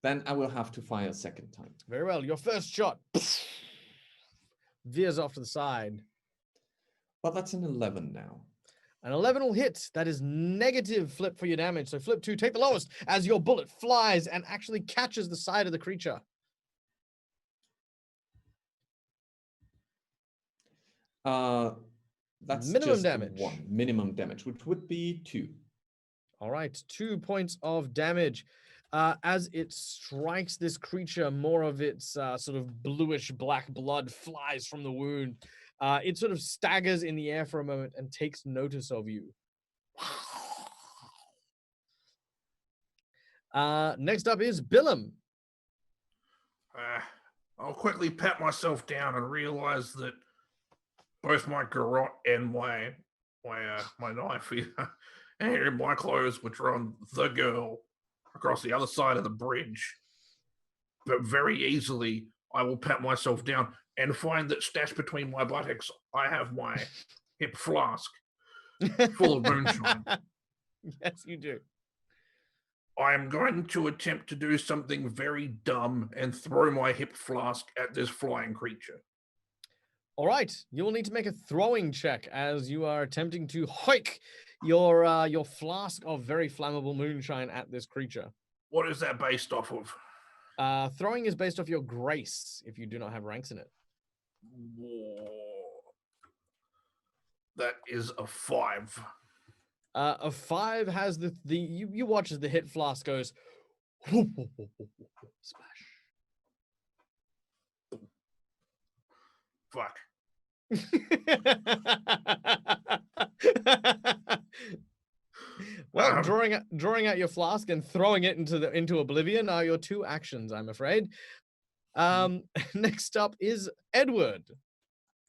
then I will have to fire a second time.
Very well. Your first shot veers off to the side.
But that's an 11 now.
An 11 will hit. That is negative flip for your damage. So flip 2, take the lowest as your bullet flies and actually catches the side of the creature.
That's
Minimum
just
damage.
1 minimum damage, which would be 2.
All right, 2 points of damage. As it strikes this creature, more of its sort of bluish black blood flies from the wound. It sort of staggers in the air for a moment and takes notice of you. Next up is Billum.
I'll quickly pat myself down and realize that both my garrote and my knife and my clothes, which are on the girl across the other side of the bridge. But very easily, I will pat myself down and find that stashed between my buttocks, I have my hip flask full of moonshine.
Yes, you do.
I am going to attempt to do something very dumb and throw my hip flask at this flying creature.
All right, you will need to make a throwing check as you are attempting to hoik your flask of very flammable moonshine at this creature.
What is that based off of?
Throwing is based off your grace if you do not have ranks in it.
That is a 5.
A 5 has you watch as the hit flask goes splash.
Fuck.
Well, drawing out your flask and throwing it into oblivion are your 2 actions, I'm afraid. Next up is Edward.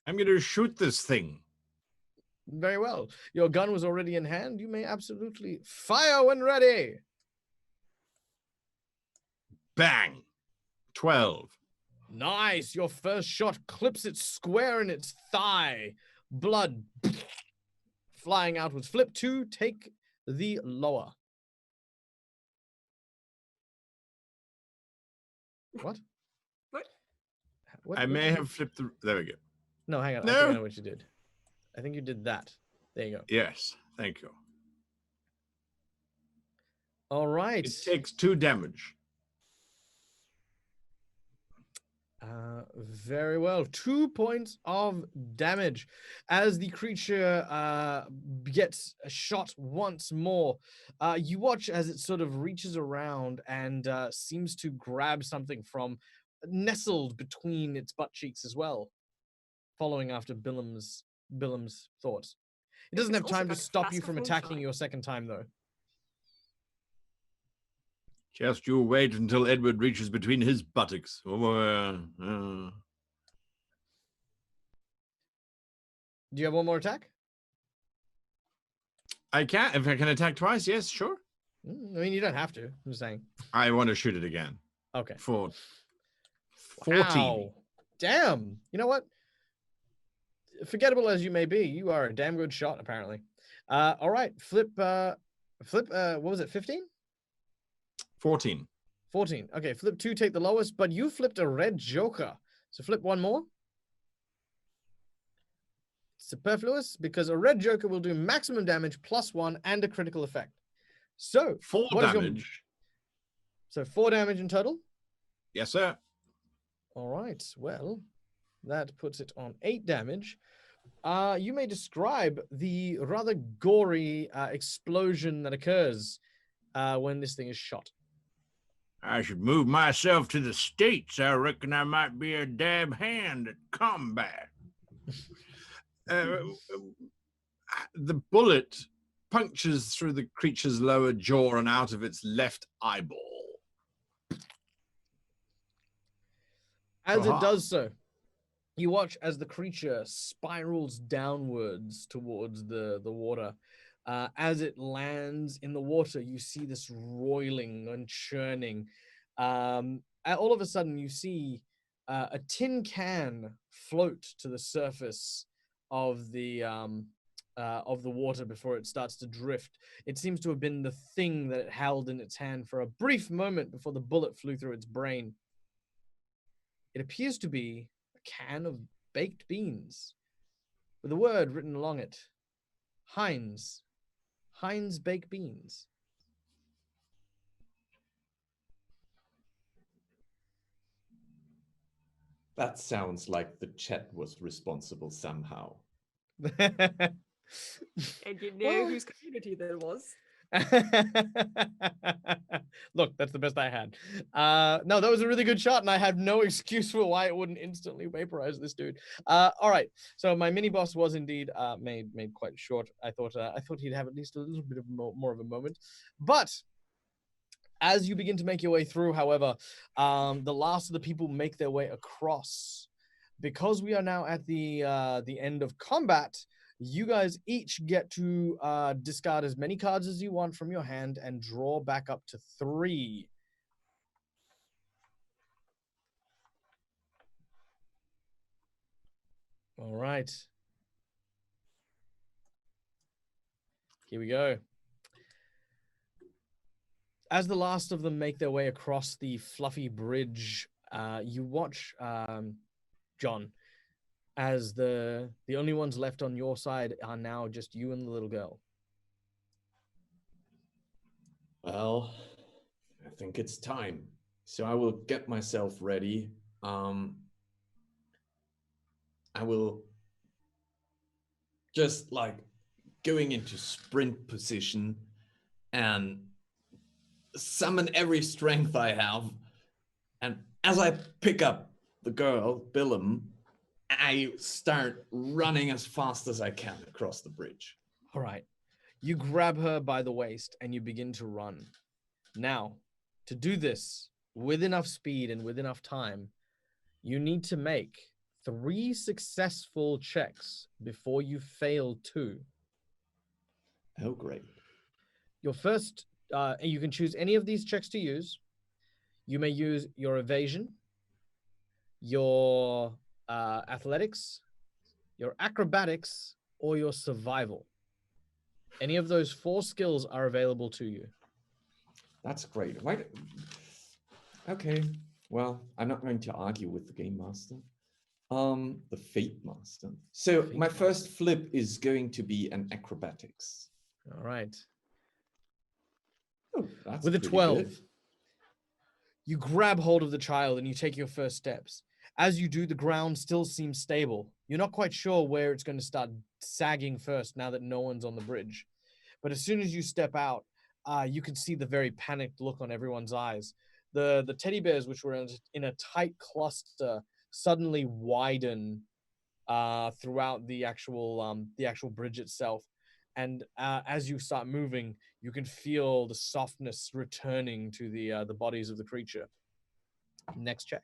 I'm going to shoot this thing.
Very well. Your gun was already in hand. You may absolutely fire when ready.
Bang. 12.
Nice. Your first shot clips it square in its thigh. Blood flying outwards. Flip 2, take the lower. What?
What?
I may have flipped the... There we go.
No, hang on. I
No.
think I know what you did. I think you did that. There you go.
Yes, thank you.
All right.
It takes 2 damage.
Very well. 2 points of damage as the creature gets shot once more. You watch as it sort of reaches around and seems to grab something from nestled between its butt cheeks as well. following after Billum's thoughts. It doesn't
It's
have
also
time to
got a
stop you
flask
from
of
attacking
moonshine.
you a second time, though.
Just you wait until Edward reaches between his buttocks.
Do you have one more attack?
I can, if I can attack twice, yes, sure.
I mean, you don't have to. I'm just saying.
I want to shoot it again.
Okay.
For 14.
Wow. Damn. You know what? Forgettable as you may be, you are a damn good shot, apparently. All right. Flip, what was it, 15?
14.
14. Okay, flip 2, take the lowest, but you flipped a red joker. So flip one more. Superfluous, because a red joker will do maximum damage +1 and a critical effect. So
4
what is
damage.
So 4 damage in total?
Yes, sir.
All right, well, that puts it on 8 damage. You may describe the rather gory explosion that occurs when this thing is shot.
I should move myself to the States. I reckon I might be a dab hand at combat. The bullet punctures through the creature's lower jaw and out of its left eyeball.
As it
Aha.
does so, you watch as the creature spirals downwards towards the water. As it lands in the water, you see this roiling and churning. All of a sudden, you see a tin can float to the surface of the water before it starts to drift. It seems to have been the thing that it held in its hand for a brief moment before the bullet flew through its brain. It appears to be a can of baked beans with a word written along it. Heinz baked beans.
That sounds like the chat was responsible somehow.
And you know
Well-
whose community that was.
Look, that's the best I had. No, that was a really good shot, and I have no excuse for why it wouldn't instantly vaporize this dude. All right, so my mini boss was indeed made quite short. I thought he'd have at least a little bit of more of a moment, but as you begin to make your way through, however, the last of the people make their way across. Because we are now at the end of combat, you guys each get to discard as many cards as you want from your hand and draw back up to 3. All right. Here we go. As the last of them make their way across the fluffy bridge, you watch John, as the only ones left on your side are now just you and the little girl.
Well, I think it's time. So I will get myself ready. I will just like going into sprint position and summon every strength I have. And as I pick up the girl, Billum, I start running as fast as I can across the bridge.
All right. You grab her by the waist and you begin to run. Now, to do this with enough speed and with enough time, you need to make 3 successful checks before you fail 2.
Oh, great.
Your first, you can choose any of these checks to use. You may use your evasion, your athletics, your acrobatics, or your survival. Any of those 4 skills are available to you.
That's great. Why? Okay. Well, I'm not going to argue with the game master. The Fate Master. So
Fate
my
Master.
first flip is going to be an acrobatics.
All right.
Oh, that's
With a
pretty
12,
good.
you grab hold of the child and you take your first steps. As you do, the ground still seems stable. You're not quite sure where it's going to start sagging first now that no one's on the bridge. But as soon as you step out, you can see the very panicked look on everyone's eyes. The teddy bears, which were in a tight cluster, suddenly widen throughout the actual bridge itself. And as you start moving, you can feel the softness returning to the bodies of the creature. Next check.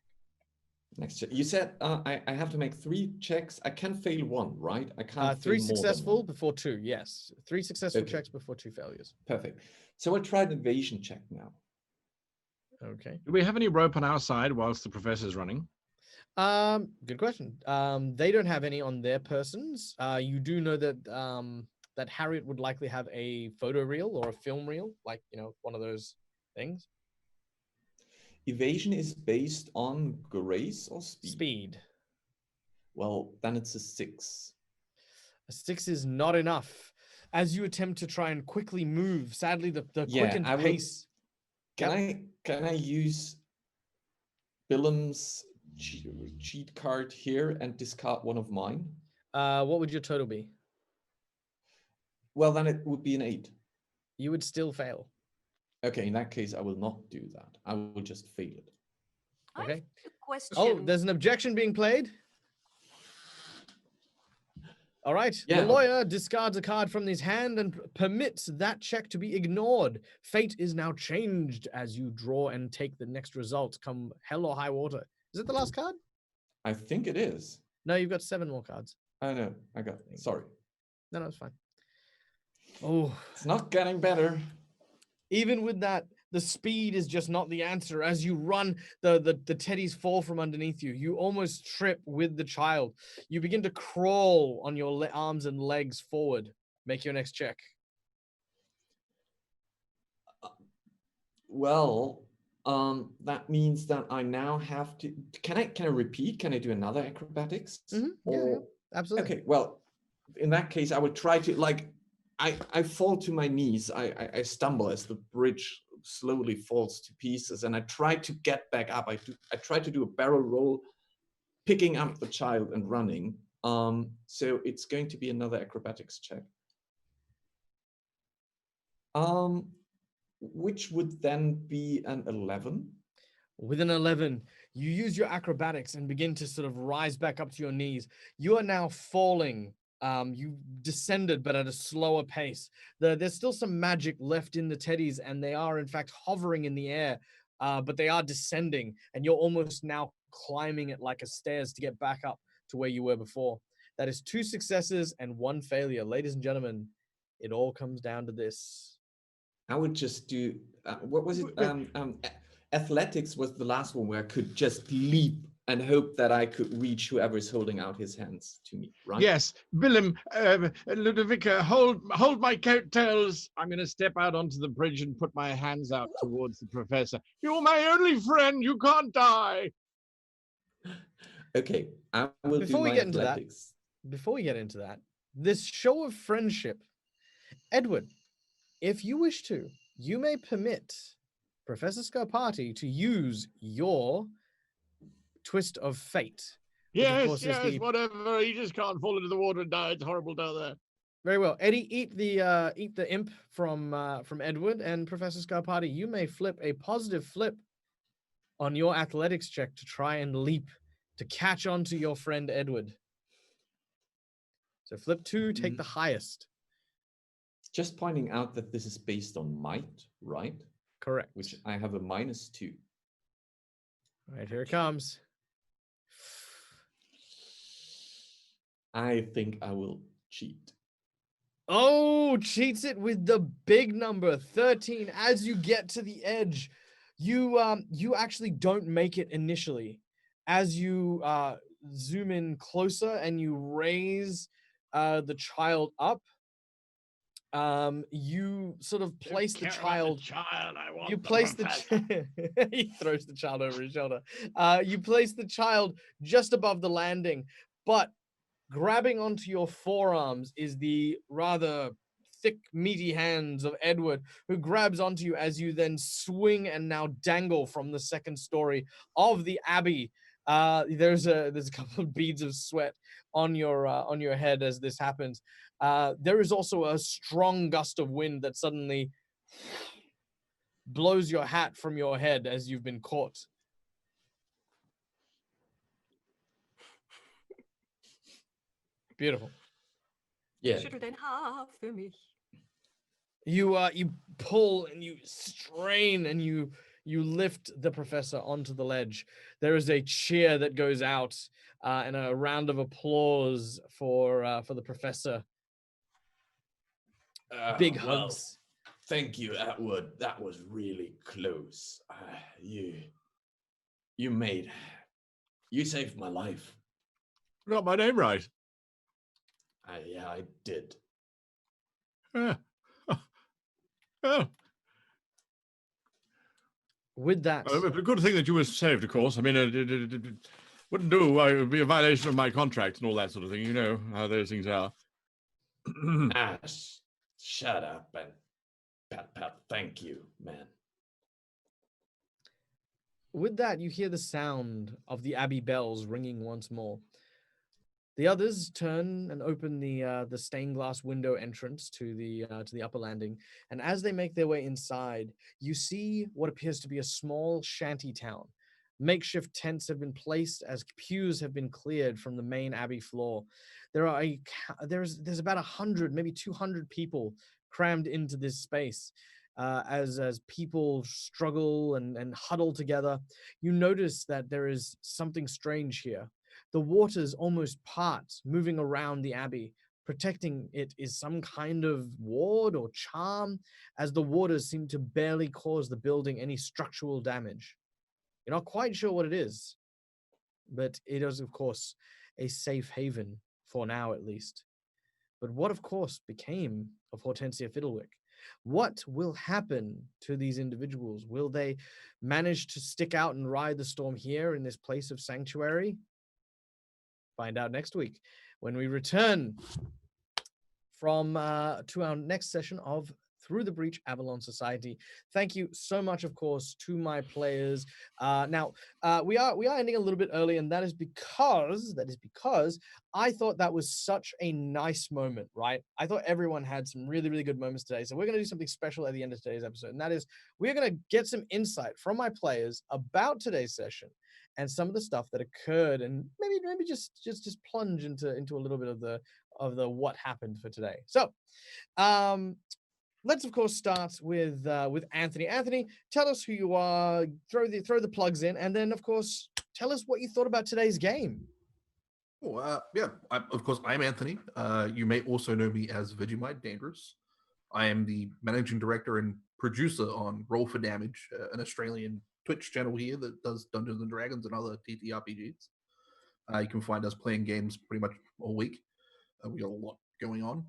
Next check. You said I have to make 3 checks. I can fail 1, right? I can't
3
fail more
successful
than 1.
before 2. Yes, 3 successful
Okay.
checks before 2 failures.
Perfect. So I'll try the evasion check now.
Okay.
Do we have any rope on our side whilst the professor's running?
Good question. They don't have any on their persons. You do know that that Harriet would likely have a photo reel or a film reel, like one of those things.
Evasion is based on grace or speed?
Speed.
Well, then it's a 6.
A 6 is not enough. As you attempt to try and quickly move, sadly the quickened pace.
Can I use Billum's cheat card here and discard one of mine?
What would your total be?
Well, then it would be an 8.
You would still fail.
Okay, in that case, I will not do that. I will just fail it.
Okay.
I have a question.
Oh, there's an objection being played. All right.
Yeah.
The lawyer discards a card from his hand and permits that check to be ignored. Fate is now changed as you draw and take the next result, come hell or high water. Is it the last card?
I think it is.
No, you've got 7 more cards.
I know. I got it. Sorry.
No, it's fine. Oh,
It's not getting better.
even with that, the speed is just not the answer. As you run, the teddies fall from underneath you. You almost trip with the child. You begin to crawl on your arms and legs forward. Make your next check.
Well, that means that I now have to. Can I repeat? Can I do another acrobatics?
Yeah, absolutely.
Okay. Well, in that case, I would try to I fall to my knees. I stumble as the bridge slowly falls to pieces, and I try to get back up. I try to do a barrel roll, picking up the child and running. So it's going to be another acrobatics check. Which would then be an 11.
With an 11, you use your acrobatics and begin to sort of rise back up to your knees. You are now falling. You descended, but at a slower pace. There's still some magic left in the teddies, and they are in fact hovering in the air, but they are descending, and you're almost now climbing it like a stairs to get back up to where you were before. That is 2 successes and 1 failure. Ladies and gentlemen, it all comes down to this.
I would just do, what was it? Athletics was the last one where I could just leap and hope that I could reach whoever is holding out his hands to me, right?
Yes, Billum, Ludovica, hold my coattails. I'm going to step out onto the bridge and put my hands out towards the professor. You're my only friend. You can't die.
Okay, I will do my athletics.
Before we get into that, this show of friendship, Edward, if you wish to, you may permit Professor Scarpati to use your twist of fate.
Yes, whatever. He just can't fall into the water and die. It's horrible down there.
Very well, Eddie. Eat the imp from Edward, and Professor Scarpati. You may flip a positive flip on your athletics check to try and leap to catch on to your friend Edward. So flip 2, take the highest.
Just pointing out that this is based on might, right?
Correct.
Which I have a -2.
All right, here it comes.
I think I will cheat.
Oh, cheats it with the big number 13. As you get to the edge, you actually don't make it initially. As you zoom in closer and you raise the child up, you sort of place the child. You place the he throws the child over his shoulder. You place the child just above the landing, but grabbing onto your forearms is the rather thick, meaty hands of Edward, who grabs onto you as you then swing and now dangle from the 2nd story of the abbey. There's a couple of beads of sweat on your head as this happens. There is also a strong gust of wind that suddenly blows your hat from your head as you've been caught. Beautiful.
Yeah.
Schüttel den Haar für mich.
You pull and you strain and you lift the professor onto the ledge. There is a cheer that goes out and a round of applause for the professor. Big
Well,
hugs.
thank you, Atwood. That was really close. You saved my life.
Got my name right.
Yeah, I did.
Oh,
With that,
a good thing that you were saved, of course. I mean, it wouldn't do. It would be a violation of my contract and all that sort of thing. You know how those things are.
Ash, shut up and pat. Thank you, man.
with that, you hear the sound of the abbey bells ringing once more. The others turn and open the stained glass window entrance to the upper landing, and as they make their way inside, you see what appears to be a small shanty town. Makeshift tents have been placed as pews have been cleared from the main abbey floor. There's about 100, maybe 200 people crammed into this space. As people struggle and huddle together, you notice that there is something strange here. The waters almost part, moving around the abbey. Protecting it is some kind of ward or charm, as the waters seem to barely cause the building any structural damage. You're not quite sure what it is, but it is, of course, a safe haven, for now at least. But what, of course, became of Hortensia Fiddlewick? What will happen to these individuals? Will they manage to stick out and ride the storm here in this place of sanctuary? Find out next week when we return from to our next session of Through the Breach Avalon Society. Thank you so much, of course, to my players. Now we are ending a little bit early, and that is because I thought that was such a nice moment, right? I thought everyone had some really, really good moments today. So we're going to do something special at the end of today's episode, and that is we're going to get some insight from my players about today's session and some of the stuff that occurred, and maybe just plunge into a little bit of the what happened for today. So, let's of course start with Anthony. Anthony, tell us who you are. Throw the plugs in, and then of course tell us what you thought about today's game.
Oh, yeah. Of course, I'm Anthony. You may also know me as Vegemite Dangerous. I am the managing director and producer on Roll for Damage, an Australian Twitch channel here that does Dungeons and Dragons and other TTRPGs. You can find us playing games pretty much all week. We got a lot going on.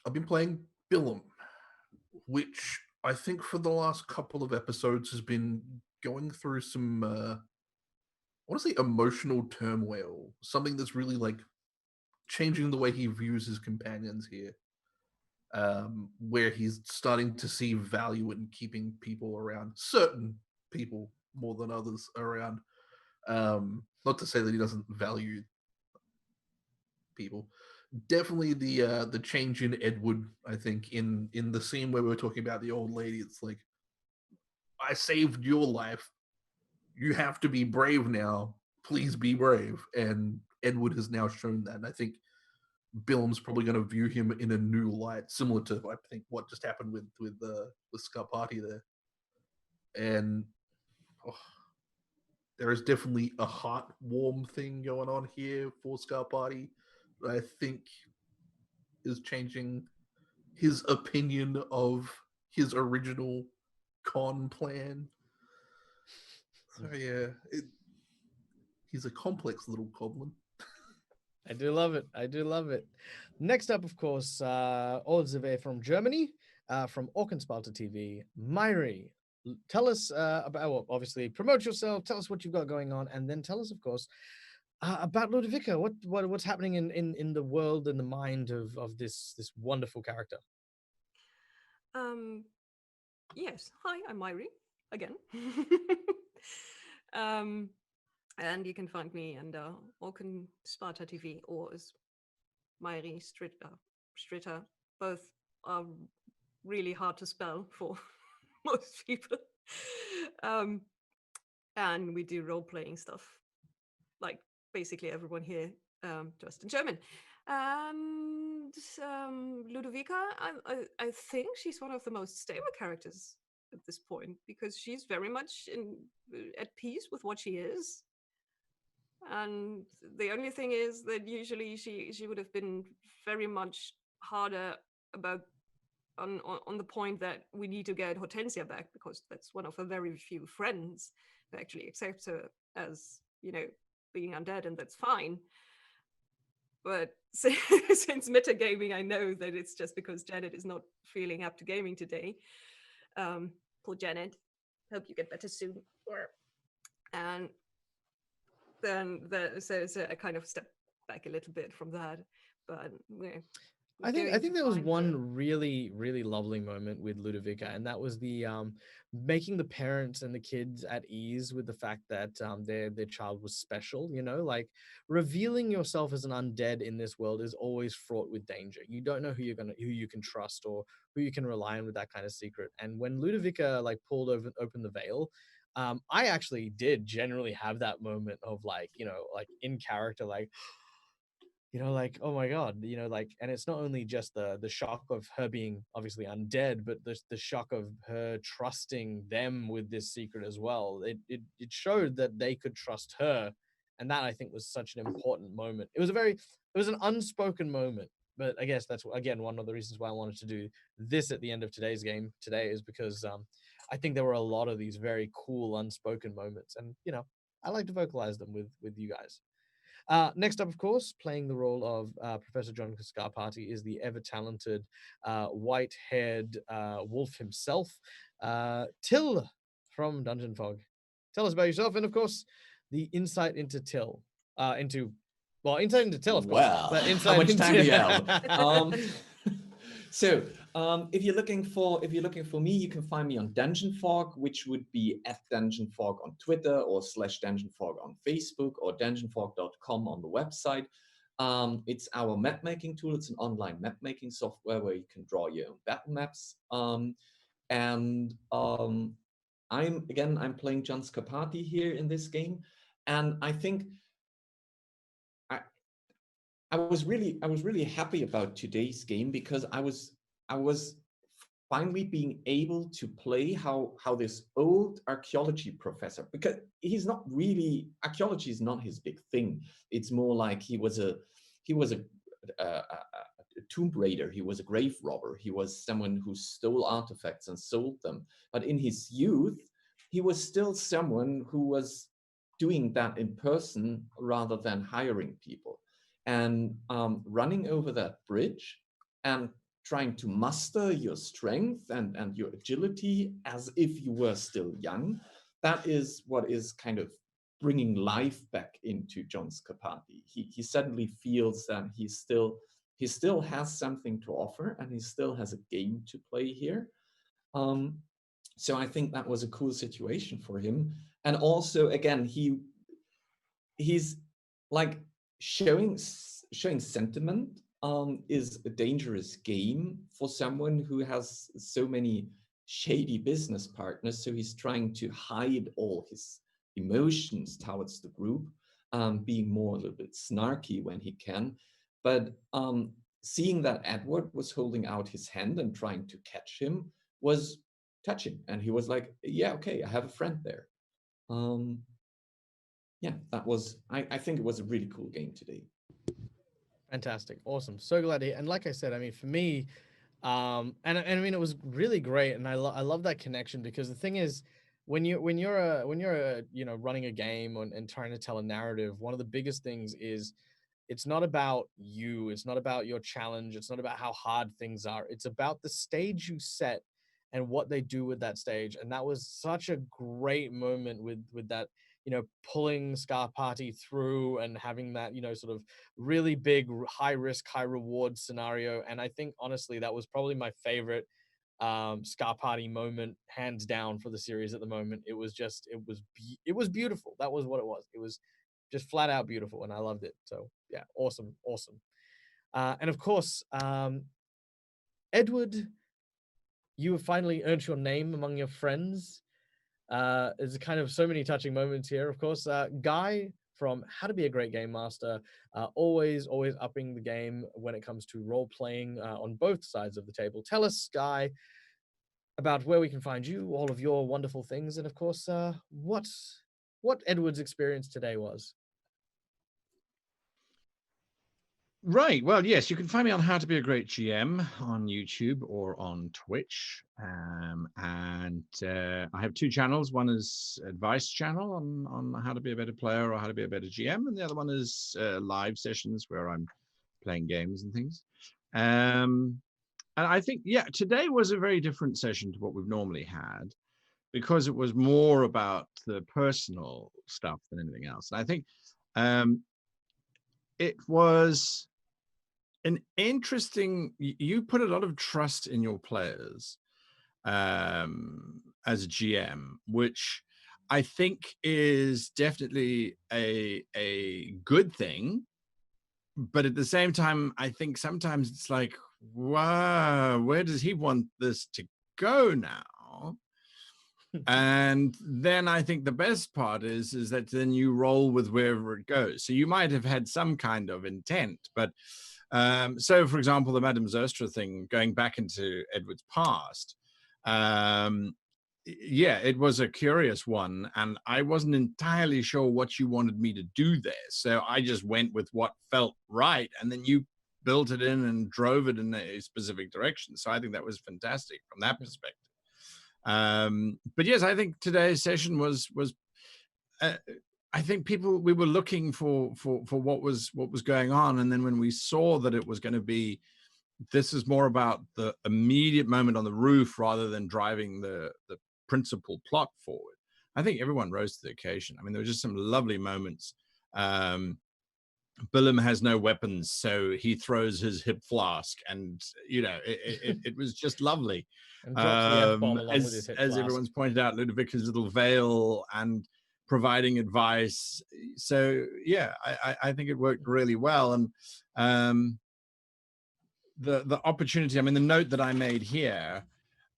I've been playing Billum, which I think for the last couple of episodes has been going through some, I want to say, emotional turmoil. Something that's really like changing the way he views his companions here. Where he's starting to see value in keeping people around, certain people more than others around. Not to say that he doesn't value people. Definitely the change in Edward, I think, in the scene where we were talking about the old lady. It's like, I saved your life. You have to be brave now. Please be brave. And Edward has now shown that. And I think Billum's probably going to view him in a new light, similar to I think what just happened with Scarpati there. And there is definitely a heart-warm thing going on here for Scarpati that I think is changing his opinion of his original con plan. So yeah, he's a complex little goblin.
I do love it. Next up, of course, Orzeve from Germany, from Orkenspalter TV. Mhaire, tell us about, well, obviously, promote yourself, tell us what you've got going on, and then tell us, of course, about Ludovica. What's happening in the world and the mind of this wonderful character?
Yes. Hi, I'm Mhaire again. And you can find me under Orkenspalter TV or as Mhaire Stritter. Both are really hard to spell for most people. And we do role-playing stuff, like basically everyone here just in German. And Ludovica, I think she's one of the most stable characters at this point because she's very much at peace with what she is. And the only thing is that usually she would have been very much harder about on the point that we need to get Hortensia back because that's one of her very few friends who actually accepts her as, being undead, and that's fine. But since metagaming, I know that it's just because Janet is not feeling up to gaming today. Poor Janet. Hope you get better soon. And then so I kind of step back a little bit from that. But
I think there was one really, really lovely moment with Ludovica, and that was the making the parents and the kids at ease with the fact that their child was special. Like revealing yourself as an undead in this world is always fraught with danger. You don't know who you can trust or who you can rely on with that kind of secret. And when Ludovica like pulled open the veil, I actually did generally have that moment of like in character, like. Like, oh my God, and it's not only just the shock of her being obviously undead, but the shock of her trusting them with this secret as well. It showed that they could trust her. And that I think was such an important moment. It was an unspoken moment, but I guess that's again, one of the reasons why I wanted to do this at the end of today's game today is because I think there were a lot of these very cool unspoken moments. And, I like to vocalize them with you guys. Next up, of course, playing the role of Professor John Scarpati is the ever-talented, white-haired wolf himself, Till from Dungeon Fog. Tell us about yourself, and of course, the insight into Till. Insight into Till, of course.
Well,
but
how much time do you have? If you're looking for me, you can find me on Dungeon Fog, which would be @DungeonFog on Twitter or /DungeonFog on Facebook or dungeonfog.com on the website. It's our map making tool. It's an online map making software where you can draw your own battle maps. I'm playing John Scarpati here in this game, and I think I was really happy about today's game because I was finally being able to play how this old archaeology professor, because he's not really, archaeology is not his big thing. It's more like he was a tomb raider, he was a grave robber, he was someone who stole artifacts and sold them. But in his youth, he was still someone who was doing that in person rather than hiring people. And running over that bridge and trying to muster your strength and your agility as if you were still young, that is what is kind of bringing life back into John Scarpati. He suddenly feels that he still has something to offer and he still has a game to play here. So I think that was a cool situation for him. And also, again, he's like, showing sentiment is a dangerous game for someone who has so many shady business partners. So he's trying to hide all his emotions towards the group, being more a little bit snarky when he can. But seeing that Edward was holding out his hand and trying to catch him was touching. And he was like, yeah, okay, I have a friend there. Yeah, that was, I think it was a really cool game today.
Fantastic. Awesome. So glad to hear. And like I said, I mean, for me, and I mean, it was really great. And I love that connection because the thing is, when you're running a game and trying to tell a narrative, one of the biggest things is it's not about you. It's not about your challenge. It's not about how hard things are. It's about the stage you set and what they do with that stage. And that was such a great moment with that, pulling Scarpati through and having that, sort of really big, high risk, high reward scenario. And I think honestly, that was probably my favorite Scarpati moment, hands down, for the series at the moment. It was beautiful. That was what it was. It was just flat out beautiful, and I loved it. So yeah, awesome. And of course, Edward, you have finally earned your name among your friends. There's kind of so many touching moments here. Of course, Guy from How to Be a Great Game Master, always upping the game when it comes to role playing on both sides of the table. Tell us, Sky, about where we can find you, all of your wonderful things, and of course, what Edward's experience today was.
Right. Well, yes, you can find me on How to Be a Great GM on YouTube or on Twitch. And I have two channels. One is advice channel on how to be a better player or how to be a better GM. And the other one is live sessions where I'm playing games and things. And I think, yeah, today was a very different session to what we've normally had because it was more about the personal stuff than anything else. And I think it was an interesting, you put a lot of trust in your players as a GM, which I think is definitely a good thing. But at the same time, I think sometimes it's like, wow, where does he want this to go now? And then I think the best part is that then you roll with wherever it goes. So you might have had some kind of intent, but so, for example, the Madame Zostra thing, going back into Edward's past, yeah, it was a curious one, and I wasn't entirely sure what you wanted me to do there. So I just went with what felt right, and then you built it in and drove it in a specific direction. So I think that was fantastic from that perspective. But yes, I think today's session was I think we were looking for what was going on, and then when we saw that it was going to be, this is more about the immediate moment on the roof rather than driving the principal plot forward, I think everyone rose to the occasion. I mean, there were just some lovely moments. Billum has no weapons, so he throws his hip flask, and you know, it was just lovely.
And drops the F-bomb along with his hip
as
flask.
everyone's pointed out, Ludovica's little veil and providing advice. So yeah, I think it worked really well. And the opportunity, I mean, the note that I made here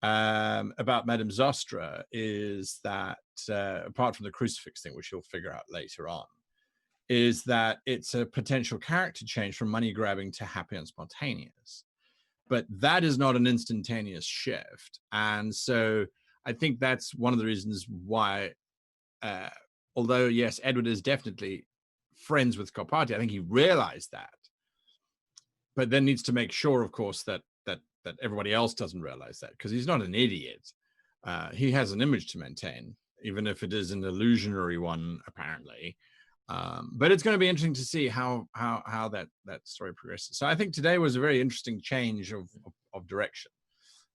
about Madame Zostra is that apart from the crucifix thing, which you'll figure out later on, is that it's a potential character change from money grabbing to happy and spontaneous. But that is not an instantaneous shift. And so I think that's one of the reasons why, although, yes, Edward is definitely friends with Scarpati, I think he realized that, but then needs to make sure, of course, that everybody else doesn't realize that, because he's not an idiot. He has an image to maintain, even if it is an illusionary one, apparently. But it's going to be interesting to see how that story progresses. So I think today was a very interesting change of direction,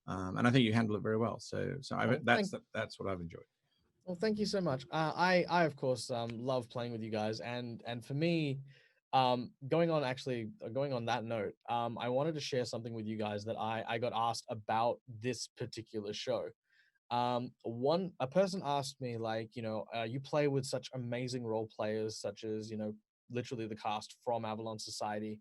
and I think you handled it very well. So that's what I've enjoyed.
Well, thank you so much. I of course love playing with you guys, and for me, going on that note, I wanted to share something with you guys that I got asked about this particular show. A person asked me, like, you play with such amazing role players, such as, literally the cast from Avalon Society.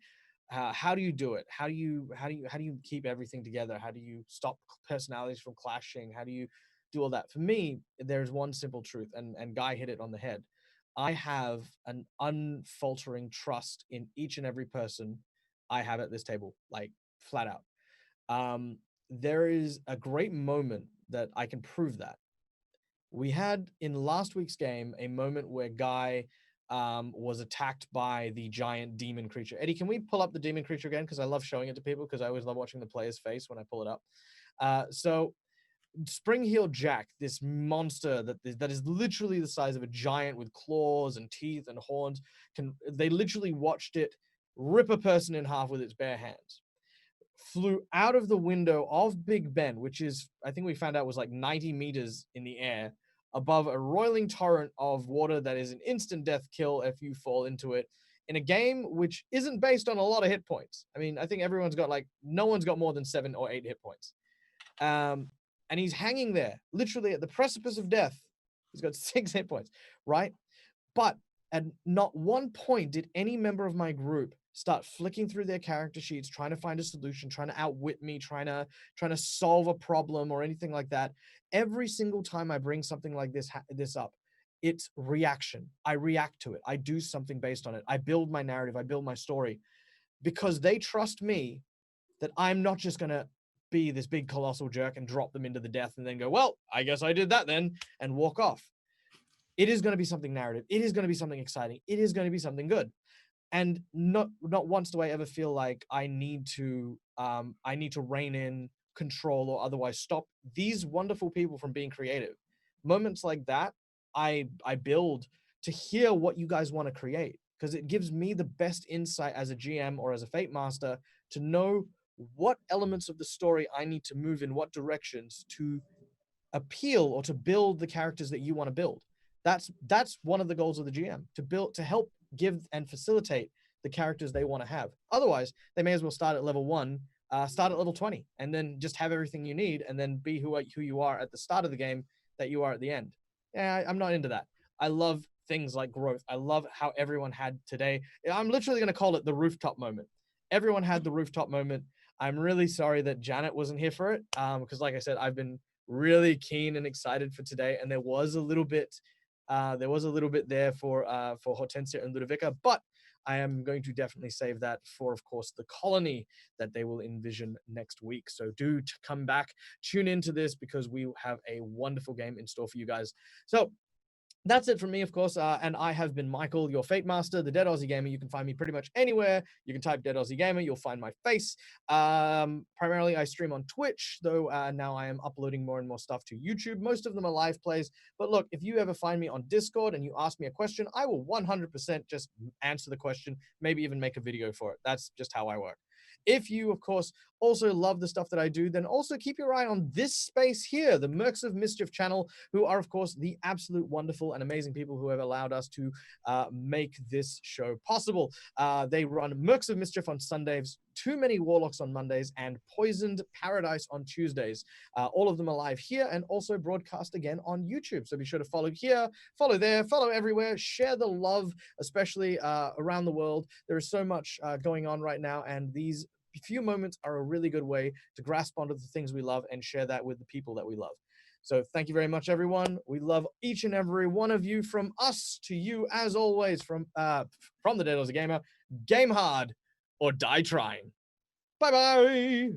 How do you do it? How do you keep everything together? How do you stop personalities from clashing? How do you do all that? For me, there's one simple truth, and Guy hit it on the head. I have an unfaltering trust in each and every person I have at this table, like flat out. There is a great moment that I can prove that. We had in last week's game a moment where Guy was attacked by the giant demon creature. Eddie, can we pull up the demon creature again? Because I love showing it to people, because I always love watching the player's face when I pull it up. So Spring-Heeled Jack, this monster that is literally the size of a giant with claws and teeth and horns, they literally watched it rip a person in half with its bare hands. Flew out of the window of Big Ben, which is, I think we found out, was like 90 meters in the air, above a roiling torrent of water that is an instant death kill if you fall into it, in a game which isn't based on a lot of hit points. I mean, I think no one's got more than 7 or 8 hit points. And he's hanging there, literally at the precipice of death. He's got 6 hit points, right? But at not one point did any member of my group start flicking through their character sheets, trying to find a solution, trying to outwit me, trying to solve a problem or anything like that. Every single time I bring something like this up, it's reaction. I react to it. I do something based on it. I build my narrative. I build my story because they trust me that I'm not just going to be this big colossal jerk and drop them into the death and then go, well, I guess I did that then, and walk off. It is going to be something narrative. It is going to be something exciting. It is going to be something good. And not once do I ever feel like I need to rein in, control, or otherwise stop these wonderful people from being creative. Moments like that, I build to hear what you guys want to create, because it gives me the best insight as a GM or as a Fatemaster to know what elements of the story I need to move in what directions to appeal or to build the characters that you want to build. That's one of the goals of the GM, to help give and facilitate the characters they want to have. Otherwise, they may as well start at level 1, start at level 20, and then just have everything you need, and then be who you are at the start of the game that you are at the end. Yeah, I'm not into that. I love things like growth. I love how everyone had today. I'm literally going to call it the rooftop moment. Everyone had the rooftop moment. I'm really sorry that Janet wasn't here for it, because like I said, I've been really keen and excited for today, and there was a little bit there for Hortensia and Ludovica, but I am going to definitely save that for, of course, the colony that they will envision next week. So do come back, tune into this, because we have a wonderful game in store for you guys. So that's it from me, of course, and I have been Michael, your Fatemaster, the Dead Aussie Gamer. You can find me pretty much anywhere. You can type Dead Aussie Gamer, you'll find my face. Primarily, I stream on Twitch, though now I am uploading more and more stuff to YouTube. Most of them are live plays, but look, if you ever find me on Discord and you ask me a question, I will 100% just answer the question, maybe even make a video for it. That's just how I work. If you, of course, also love the stuff that I do, then also keep your eye on this space here, the Mercs of Mischief channel, who are, of course, the absolute wonderful and amazing people who have allowed us to make this show possible. They run Mercs of Mischief on Sundays, Too Many Warlocks on Mondays, and Poisoned Paradise on Tuesdays. All of them are live here and also broadcast again on YouTube. So be sure to follow here, follow there, follow everywhere, share the love, especially around the world. There is so much going on right now, and these few moments are a really good way to grasp onto the things we love and share that with the people that we love. So thank you very much, everyone. We love each and every one of you, from us to you, as always, from the Dead Aussie Gamer. Game hard or die trying. Bye-bye.